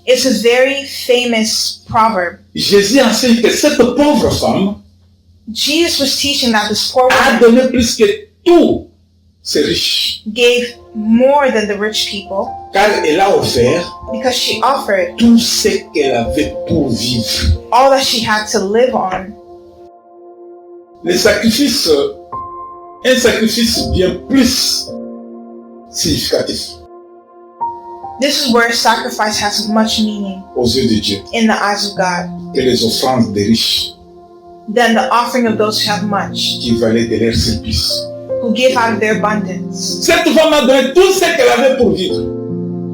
it's a very famous proverb. Jésus enseigne que cette pauvre femme Jesus was teaching that this poor a woman donné plus que tous ses riches, gave more than the rich people car elle a offert because she offered tout ce qu'elle avait pour vivre. all that she had to live on. Le sacrifice, un sacrifice bien plus significatif This is where sacrifice has much meaning aux yeux de Dieu in the eyes of God que les offrandes des riches than the offering of those who have much, qui valaient de leur surplus. who give out of their abundance. Cette femme a donné tout ce qu'elle avait pour vivre,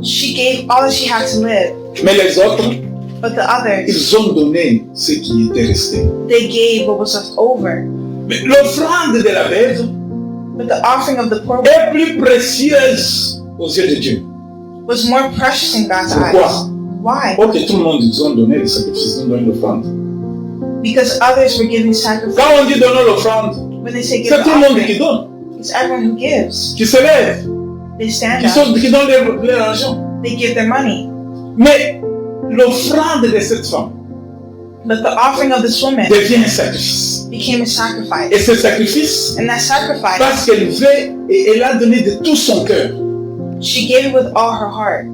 She gave all that she had to live, mais les autres, but the others, ils ont donné ce qui était resté. they gave what was left over. Mais l'offrande de la veuve But the offering of the poor est plus précieuse aux yeux de Dieu. was more precious in God's Pourquoi? eyes. Why? Ok, tout le monde, ils ont donné le sacrifice, ils ont donné l'offrande. Because others were giving sacrifice. Quand on dit donner l'offrande, When they say give c'est the tout le monde qui offering, donne, it's everyone who gives. qui se lève, They stand qui, up. qui donne leur argent. They give their money. Mais l'offrande de cette femme But the offering of this woman devient un sacrifice. became a Et sacrifice. ce sacrifice, And that sacrifice, parce qu'elle veut et elle a donné de tout son cœur, she gave it with all her heart,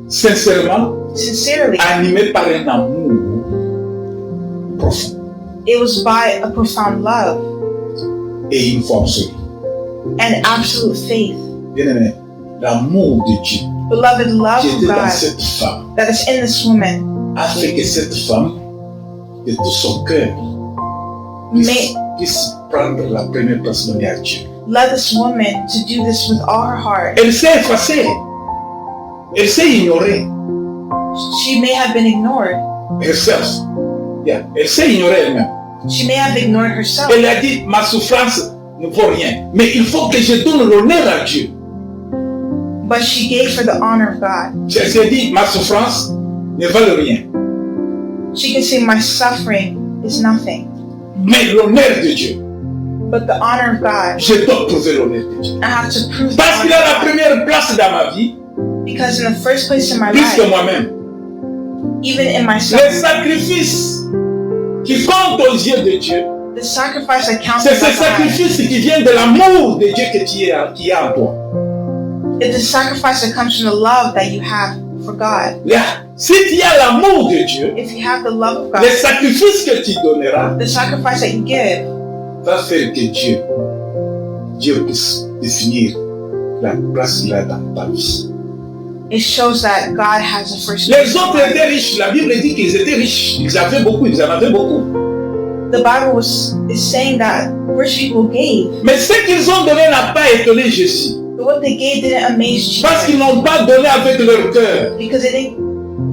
sincèrement, sincerely. animée par un amour profond It was by a profound love et une foi absolue. and absolute faith. Bien-aimé, l'amour de Dieu Beloved, love qui of était dans God cette femme that is in this woman a fait que cette femme, de tout son cœur, may puisse prendre la première place donnée à Dieu. led this woman to do this with all her heart. Elle s'est effacée. Elle s'est ignorée. She may have been ignored. Herself. Yeah. Elle s'est ignorée elle-même. She may have ignored herself. Elle a dit, ma souffrance ne vaut rien. Mais il faut que je donne l'honneur à Dieu. But she gave for the honor of God. Elle s'est dit, ma souffrance ne vaut rien. She can say, my suffering is nothing. Mais l'honneur de Dieu, But the honor of God, je dois prouver l'honneur de Dieu. I have to prove the Parce qu'il honor a la of God. première place dans ma vie, Because in the first place in my plus que life, moi-même. even in my Les suffering, sacrifices qui comptent aux yeux de Dieu The sacrifice that counts C'est as ce a God sacrifice qui vient de l'amour de Dieu qui est en toi. is the sacrifice that comes from the love that you have for God. Là, si tu as l'amour de Dieu, If you have the love of le God, sacrifice que tu donneras the sacrifice that you give va faire que Dieu puisse définir la place qu'il a dans ta vie. it shows that God has a first Les place in autres your life. étaient riches. La Bible dit qu'ils étaient riches. Ils avaient beaucoup, ils en avaient beaucoup. The Bible is saying that rich people gave, Mais ce qu'ils ont donné n'a pas étonné Jésus. but what they gave didn't amaze Parce qu'ils Jesus n'ont pas donné avec leur cœur. because they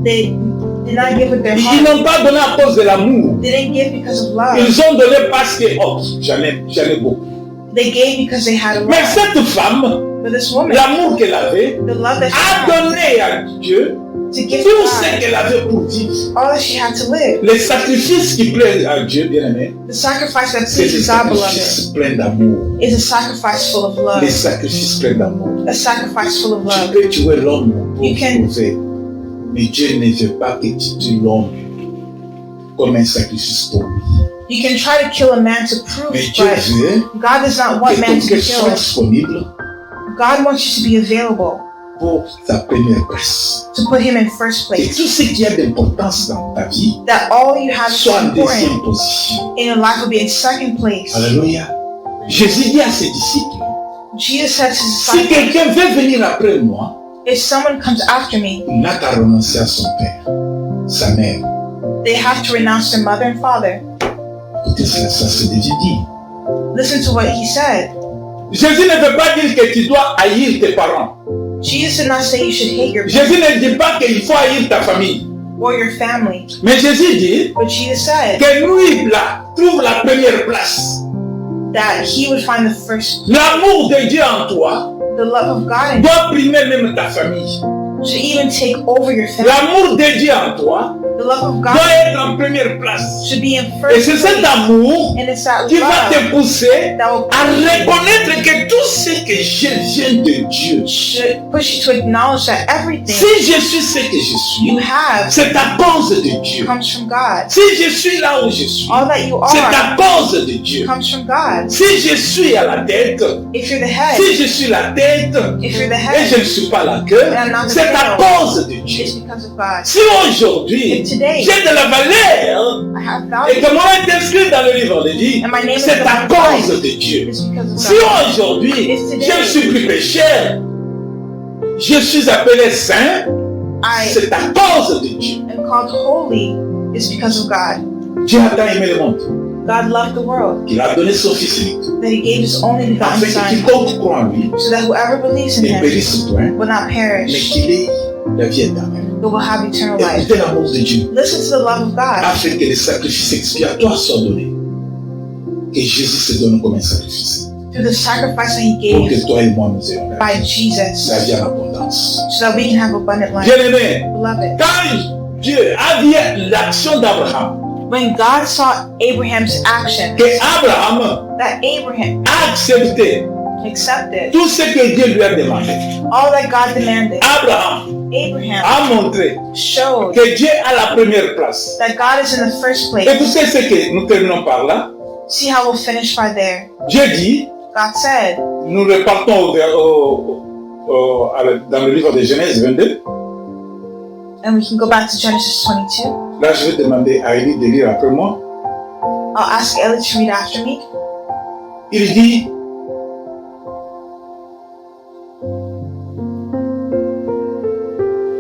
did not give with their Ils heart. n'ont pas donné à cause de l'amour. They didn't give because of love. Ils ont donné parce que, oh, j'en ai beaucoup. They gave because they had a Mais love. cette femme, But this woman, l'amour qu'elle avait, the love that she a had donné à Dieu to give tout to ce God, qu'elle avait pour vivre. all that she had to live. Les sacrifices qui plaisent à Dieu, bien aimé, The sacrifice that c'est des pleases God, beloved, sacrifices pleins d'amour. is a sacrifice full of Des love. sacrifices pleins d'amour. A sacrifice full of Tu love. peux tuer l'homme pour You can- prouver. Mais Dieu ne veut pas que tu tues l'homme comme un sacrifice pour lui. You can try to kill a man to prove, Mais Dieu but veut God does not want que man ton to cœur be soit killed. disponible God wants you to be available pour ta première place. to put him in first Et place. tout ce qui a d'importance dans ta vie That all you have is soit en deuxième important position. in your life will be in second place. Alléluia. Jésus dit à ses disciples, Jesus said to his si disciples, quelqu'un veut venir après moi, if someone comes after me, il n'a qu'à renoncer à son père, sa mère. they have to renounce their mother and father. Écoutez, ça c'est Jésus dit. Listen to what he said. Jésus ne veut pas dire que tu dois haïr tes parents. Jesus did not say you should hate your Jésus ne dit pas qu'il faut haïr ta famille. or your family, Mais Jésus dit but Jesus said que lui, là, trouve la première place. that he would find the first, L'amour de Dieu en toi the love of God in you doit primer même ta famille. should even take over your family. L'amour de Dieu en toi The love of doit God être en première place. should be in Et first c'est cet place. amour And it's that qui va love te pousser that will à reconnaître que tout ce que je viens de Dieu. should push you to acknowledge that everything Si je suis ce que je you suis, have c'est à cause de Dieu. comes from God. Si je suis là où je suis, All that you c'est are à cause de Dieu. comes from God. Si je suis à la tête, If you're the head, si je suis la tête if you're the et je head, ne suis pas la queue, c'est à cause de Dieu. it's because of God. Si aujourd'hui If today j'ai de la valeur I have et value que mon nom est inscrit dans le livre de vie, and my name is c'est in the à book of cause life, de Dieu. it's because of Si God. aujourd'hui If today je ne suis plus pécheur, je suis appelé saint, I c'est à cause de Dieu. am called holy, it's because of God. Dieu a tant aimé le monde God loved the world qu'il a donné son fils unique that he gave his only begotten afin que Son quiconque croit en lui so that whoever believes in ne him périsse point, will not mais perish qu'il ait la vie éternelle. but will have eternal life. Écoutez l'amour de Dieu Listen to the love of God afin que les sacrifices expiatoires soient donnés. Que Jésus se donne comme un sacrifice through the sacrifice that he pour gave que toi et moi nous ayons la by vie Jesus en abondance. so that we can have abundant life. Bien aimé, Beloved, quand Dieu a vu l'action d'Abraham, when God saw Abraham's action, que Abraham that Abraham a accepté accepted tout ce que Dieu lui a demandé, all that God demanded, Abraham Abraham a montré showed que Dieu a la première place. that God is in the first place. Écoutez ce que nous terminons par là. See how we'll finish by there. Dieu dit, God said, nous repartons dans le livre de Genèse 22. and we can go back to Genesis 22. Là, je vais demander à Élie de lire après moi. I'll ask Ellie to read after me. Il dit,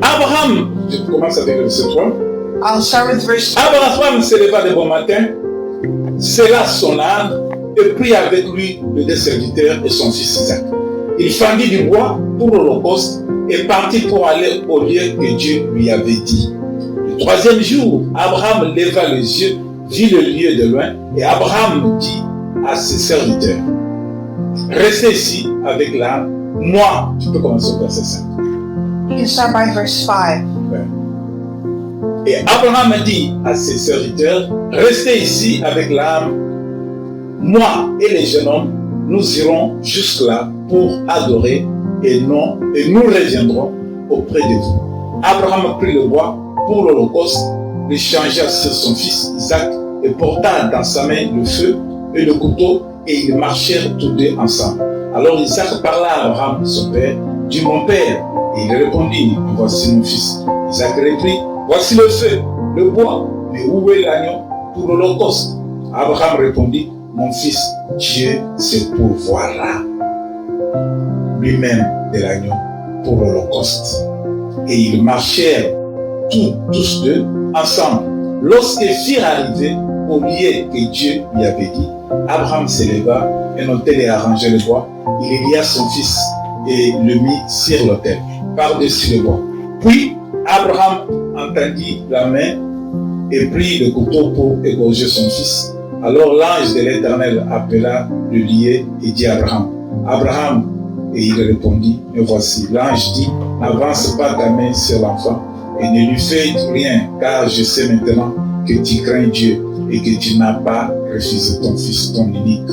Abraham, je commence avec le verset 3. I'll start with verse 2. Abraham se leva de bon matin, scella son âne et prit avec lui les deux serviteurs et son fils Isaac. Il fendit du bois pour l'holocauste et partit pour aller au lieu que Dieu lui avait dit. Le troisième jour, Abraham leva les yeux, vit le lieu de loin et Abraham dit à ses serviteurs, restez ici avec l'âne, moi, tu peux commencer au verset 5. You can start by verse 5. Et Abraham dit à ses serviteurs, restez ici avec l'âme, moi et les jeunes hommes, nous irons jusque-là pour adorer et nous reviendrons auprès de vous. Abraham prit le bois pour l'holocauste, le changea sur son fils Isaac et porta dans sa main le feu et le couteau, et ils marchèrent tous deux ensemble. Alors Isaac parla à Abraham, son père, dit mon père, et il répondit, voici mon fils. Isaac reprit, voici le feu, le bois, mais où est l'agneau pour l'holocauste? Abraham répondit, mon fils, Dieu se pourvoira lui-même de l'agneau pour l'holocauste. Et ils marchèrent tous deux ensemble. Lorsqu'ils firent arriver au lieu que Dieu lui avait dit, Abraham s'éleva et n'ôtait et arrangea le bois. Il lia son fils et le mit sur l'autel, par-dessus le bois. Puis Abraham entendit la main et prit le couteau pour égorger son fils. Alors l'ange de l'Éternel appela le lié et dit à Abraham, Abraham, et il répondit, me voici. L'ange dit, n'avance pas ta main sur l'enfant et ne lui fais rien, car je sais maintenant que tu crains Dieu et que tu n'as pas refusé ton fils, ton unique.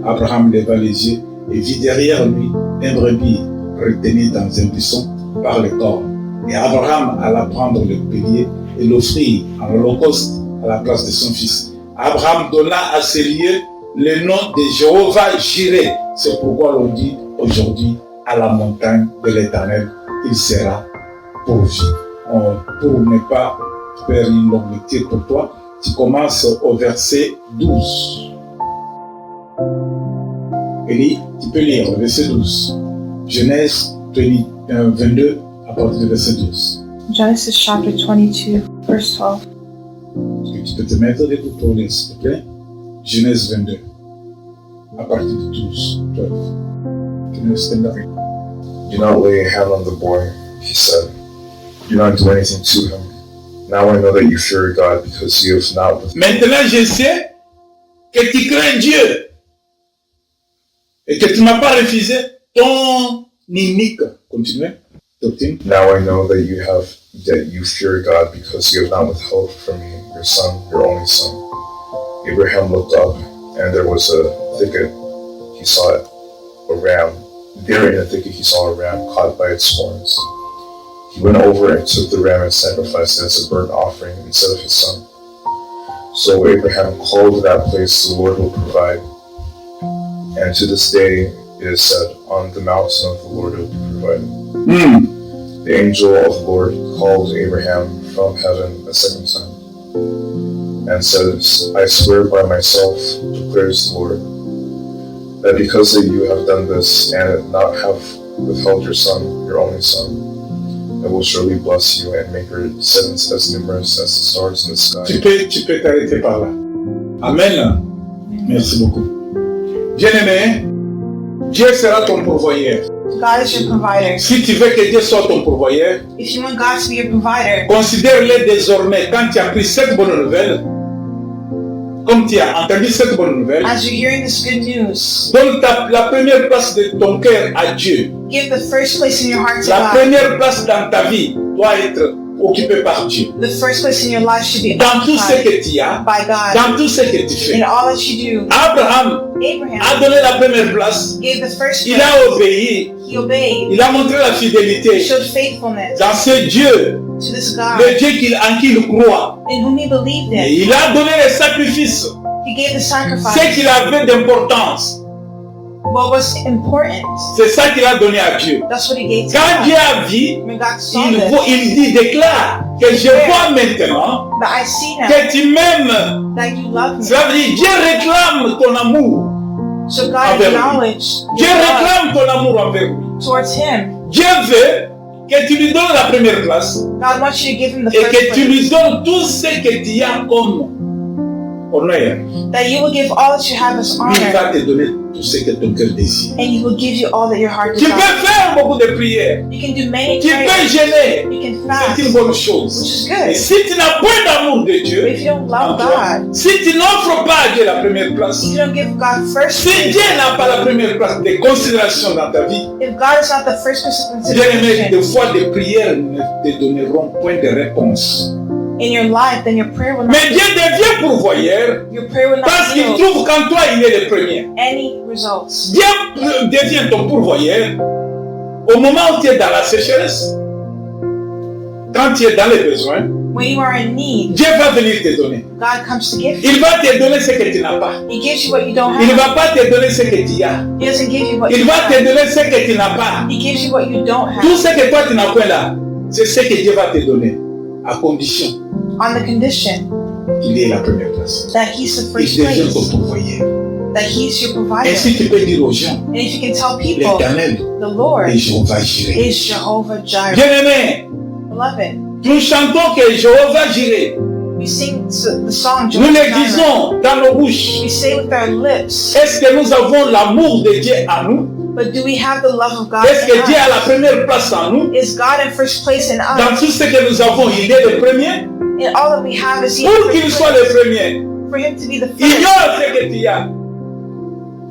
Abraham leva les yeux et vit derrière lui un brebis retenu dans un buisson par le corps. Et Abraham alla prendre le bélier et l'offrir en holocauste à la place de son fils. Abraham donna à ce lieu le nom de Jéhovah Jireh. C'est pourquoi l'on dit aujourd'hui à la montagne de l'Éternel, il sera pourvu. Pour ne pas faire une longue lecture pour toi, tu commences au verset 12. Élie, tu peux lire le verset 12. Genèse 22 à partir du verset 12. Genesis chapter 22, verse 12. Est-ce que tu peux te mettre debout pour lire, s'il te plaît? Genèse 22 à partir de 12. 12. Can you stand up? Do not lay a hand on the boy, he said. Do not do anything to him. Now I know that you fear God because you have not withheld. Maintenant, je sais que tu crains Dieu et que tu n'as pas refusé ton unique. Continuez. 13. Now I know that you fear God because you have not withheld from me your son, your only son. Abraham looked up, and there was a thicket. He saw a ram. There in the thicket he saw a ram caught by its horns. He went over and took the ram and sacrificed it as a burnt offering instead of his son. So Abraham called that place, the Lord will provide. And to this day it is said, on the mountain of the Lord will be provided. The angel of the Lord called Abraham from heaven a second time and says, I swear by myself, declares the Lord, that because that you have done this and not have withheld your son, your only son, I will surely bless you and make your descendants as numerous as the stars in the sky. Tu peux t'arrêter par là. Amen. Merci beaucoup. Bien-aimé, Dieu sera ton pourvoyeur. God is your provider. Si tu veux que Dieu soit ton pourvoyeur, If you want God to be your provider, considère-le désormais quand tu as pris cette bonne nouvelle, comme tu as entendu cette bonne nouvelle, as you're hearing this good news, donne la première place de ton cœur à Dieu. give the first place in your heart to La God. première place dans ta vie doit être occupée par Dieu. The first place in your life should be Dans tout ce occupied que tu as, by God. dans tout ce que tu In fais. all that you do, Abraham Abraham a donné la première place, gave the first il place. a obéi, He obeyed. il a montré la He fidélité showed faithfulness dans ce Dieu, to this God le Dieu en qui il croit. in whom he believed in. Et il a donné les sacrifices, He gave the ce sacrifice. qu'il avait d'importance. What was important, C'est ça qu'il a donné à Dieu. that's what he gave to Quand Dieu God. a vu, When God saw this, il dit, déclare que je vois maintenant that I see now que tu m'aimes. that you love me. Ça veut dire, Dieu réclame ton amour. So God envers lui. acknowledged Dieu your love réclame ton amour envers lui. towards him. Dieu veut que tu lui donnes la première place God wants you to give him the et first que tu lui place. donnes tout ce que tu as comme honneur. That you will give all that you have as Lui, il honor, va te donner tout ce que ton cœur désire. and he will give you all that your heart Tu peux desires. faire beaucoup de prières. You can do many Tu peux prayers. gêner. You can C'est une fast, bonne which chose. is Et good. si tu n'as point d'amour de But Dieu, if you don't en love toi, God, si tu n'offres pas à Dieu la première place, if you don't give God first si place, Dieu n'a pas la première place de considération dans ta vie, if God is not the first place of bien-aimé, des consideration fois des prières ne te donneront point de réponse. in your life, then your prayer will not Mais Dieu devient pourvoyeur your prayer will parce not qu'il yield trouve qu'en toi il est le premier. any results. Dieu devient ton pourvoyeur au moment où tu es dans la sécheresse, quand tu es dans les besoins, When you are in need, Dieu va venir te donner. God comes to give you. Il va te donner ce que tu n'as pas. He gives you what you don't Il ne have. va pas te donner ce que tu as. He doesn't give you what Il you va te have. donner ce que tu n'as pas. He gives you what you don't Tout have. ce que toi tu n'as pas là, c'est ce que Dieu va te donner. À condition On the condition qu'il ait la première place. that He's the Il first devient ton place. pourvoyeur. That He's your provider. Ainsi tu peux dire aux gens, And if you can tell people, l'Éternel the Lord est Jéhovah Jireh. is Jehovah Jireh. Bien-aimés, Beloved, nous chantons que Jéhovah Jireh. we sing the song Nous Jehovah le Jireh. disons dans nos bouches. We say with our lips, Est-ce que nous avons l'amour de Dieu en nous? but do we have the love of God Est-ce que in Dieu a us? la première place en nous? Is God in first place in Dans us? tout ce que nous avons, il est le premier. And all that we have is He in Pour qu'il first soit place. le premier, For Him to be the first, ignore ce que tu as.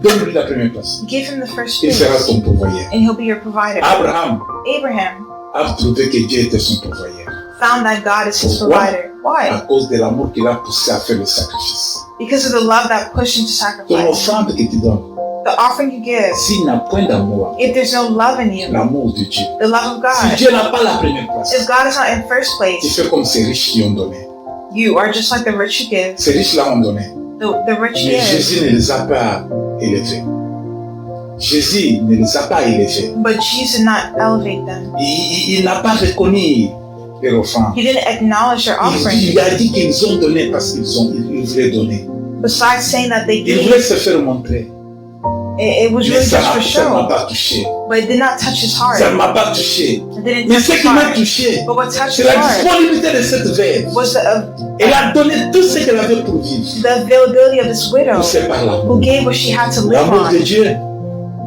Donne-lui la première place. give Him the first Il sera place, ton pourvoyeur. and He'll be your provider. Abraham Abraham a trouvé que Dieu était son pourvoyeur. found that God is his Pourquoi? provider. Why? À cause de l'amour qu'il a poussé à faire le sacrifice. Because of the love that pushed him to Ton sacrifice. offrande que tu donnes, The offering you give, s'il n'a point d'amour, if there's no love in you, l'amour de Dieu, the love of si God, Dieu n'a pas la première if place, God is not in first tu place, fais comme ces riches qui ont donné. you are just like the rich you give. Ces riches-là ont donné. The rich Mais give, Jésus ne les a pas élevés. Jésus ne les a pas élevés. but Jesus did not elevate them. Il n'a pas reconnu leur offrande. He didn't acknowledge their Il offering. a dit qu'ils ont donné parce qu'ils voulaient donner. Besides saying that they Ils gave, voulaient se faire montrer. it was Mais really ça just for ne m'a show, pas touché. but it did not touch his heart. Ça ne m'a pas touché. It didn't Mais touch ce his qui m'a heart. touché, But what touched c'est his la heart disponibilité de cette veuve. was Elle a donné tout ce qu'elle avait pour vivre. the availability of this widow Poussée par l'amour. who gave what she had to live L'amour de on Dieu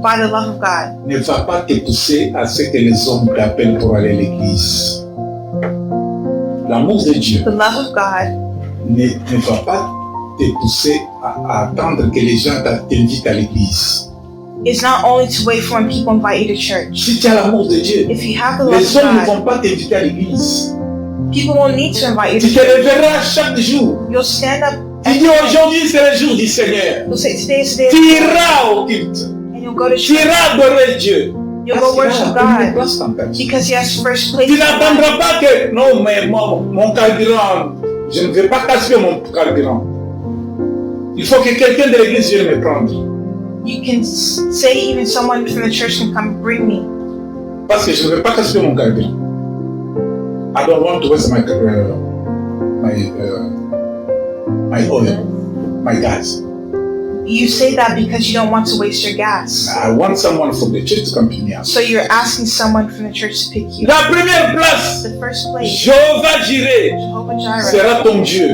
by the love of God. ne va pas te pousser à ce que les hommes t'appellent pour aller à l'église. L'amour de Dieu The love of God ne va pas te pousser à attendre que les gens t'invitent à l'église. is not only to wait for when people invite you to church. Si tu as l'amour de Dieu, If you have the love les of hommes ne God, vont pas t'inviter à l'église. people won't need to invite you Tu to te church. réveilleras chaque jour. You'll stand up Tu and dis aujourd'hui c'est le jour du Seigneur. you'll say today is the day Tu of the Lord, iras au culte. and you'll go to Tu church. iras adorer Dieu. You'll go Parce qu'il worship a la première God place dans ta vie. because He has first place. Tu in your life. n'attendras pas que non mais mon carburant, je ne vais pas casser mon carburant. Il faut que quelqu'un de l'église vienne me prendre. You can say even someone from the church can come bring me Parce que je ne vais pas casser mon carburant. I don't want to waste my oil, my gas. You say that because you don't want to waste your gas. I want someone from the church to come pick me up. So you're asking someone from the church to pick you. La première place, The first place, Jéhovah Jireh Jehovah Jireh, sera ton Dieu.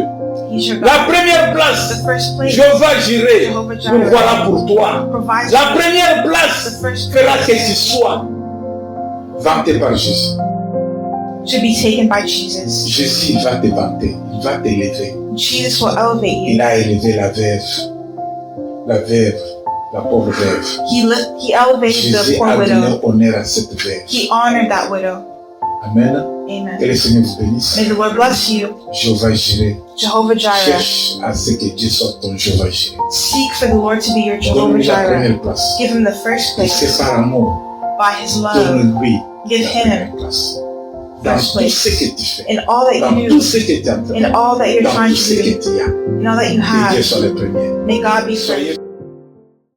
He's your La God. première place, The first place, Jéhovah Jireh Jehovah nous Jireh, voilà pour toi. provides La you. première The place first fera que place tu sois vanté par Jésus. should be taken by Jesus. Jésus il va te vanter, il va t'élever. Jesus will elevate you. Il a élevé la pauvre veuve. He elevated the Jésus poor a donné widow. honneur à cette veuve. He honored that widow. Amen. Que Amen. le Seigneur vous bénisse. May the Lord bless you. Jéhovah Jireh. Jehovah Jireh. Cherche à ce que Dieu soit ton Jéhovah Jireh. Seek for the Lord to be your Jehovah Donne-lui la Jireh. première place. Give Him the first Et place c'est par amour. by His love. Donne-lui Give la Him première place. Dans first tout place. ce que tu fais. In all that Dans you tout do, ce que tu as. in all that you're Dans trying tout ce to que do, tu as. in all that you Que Dieu have, soit le premier. may God be first. Soyez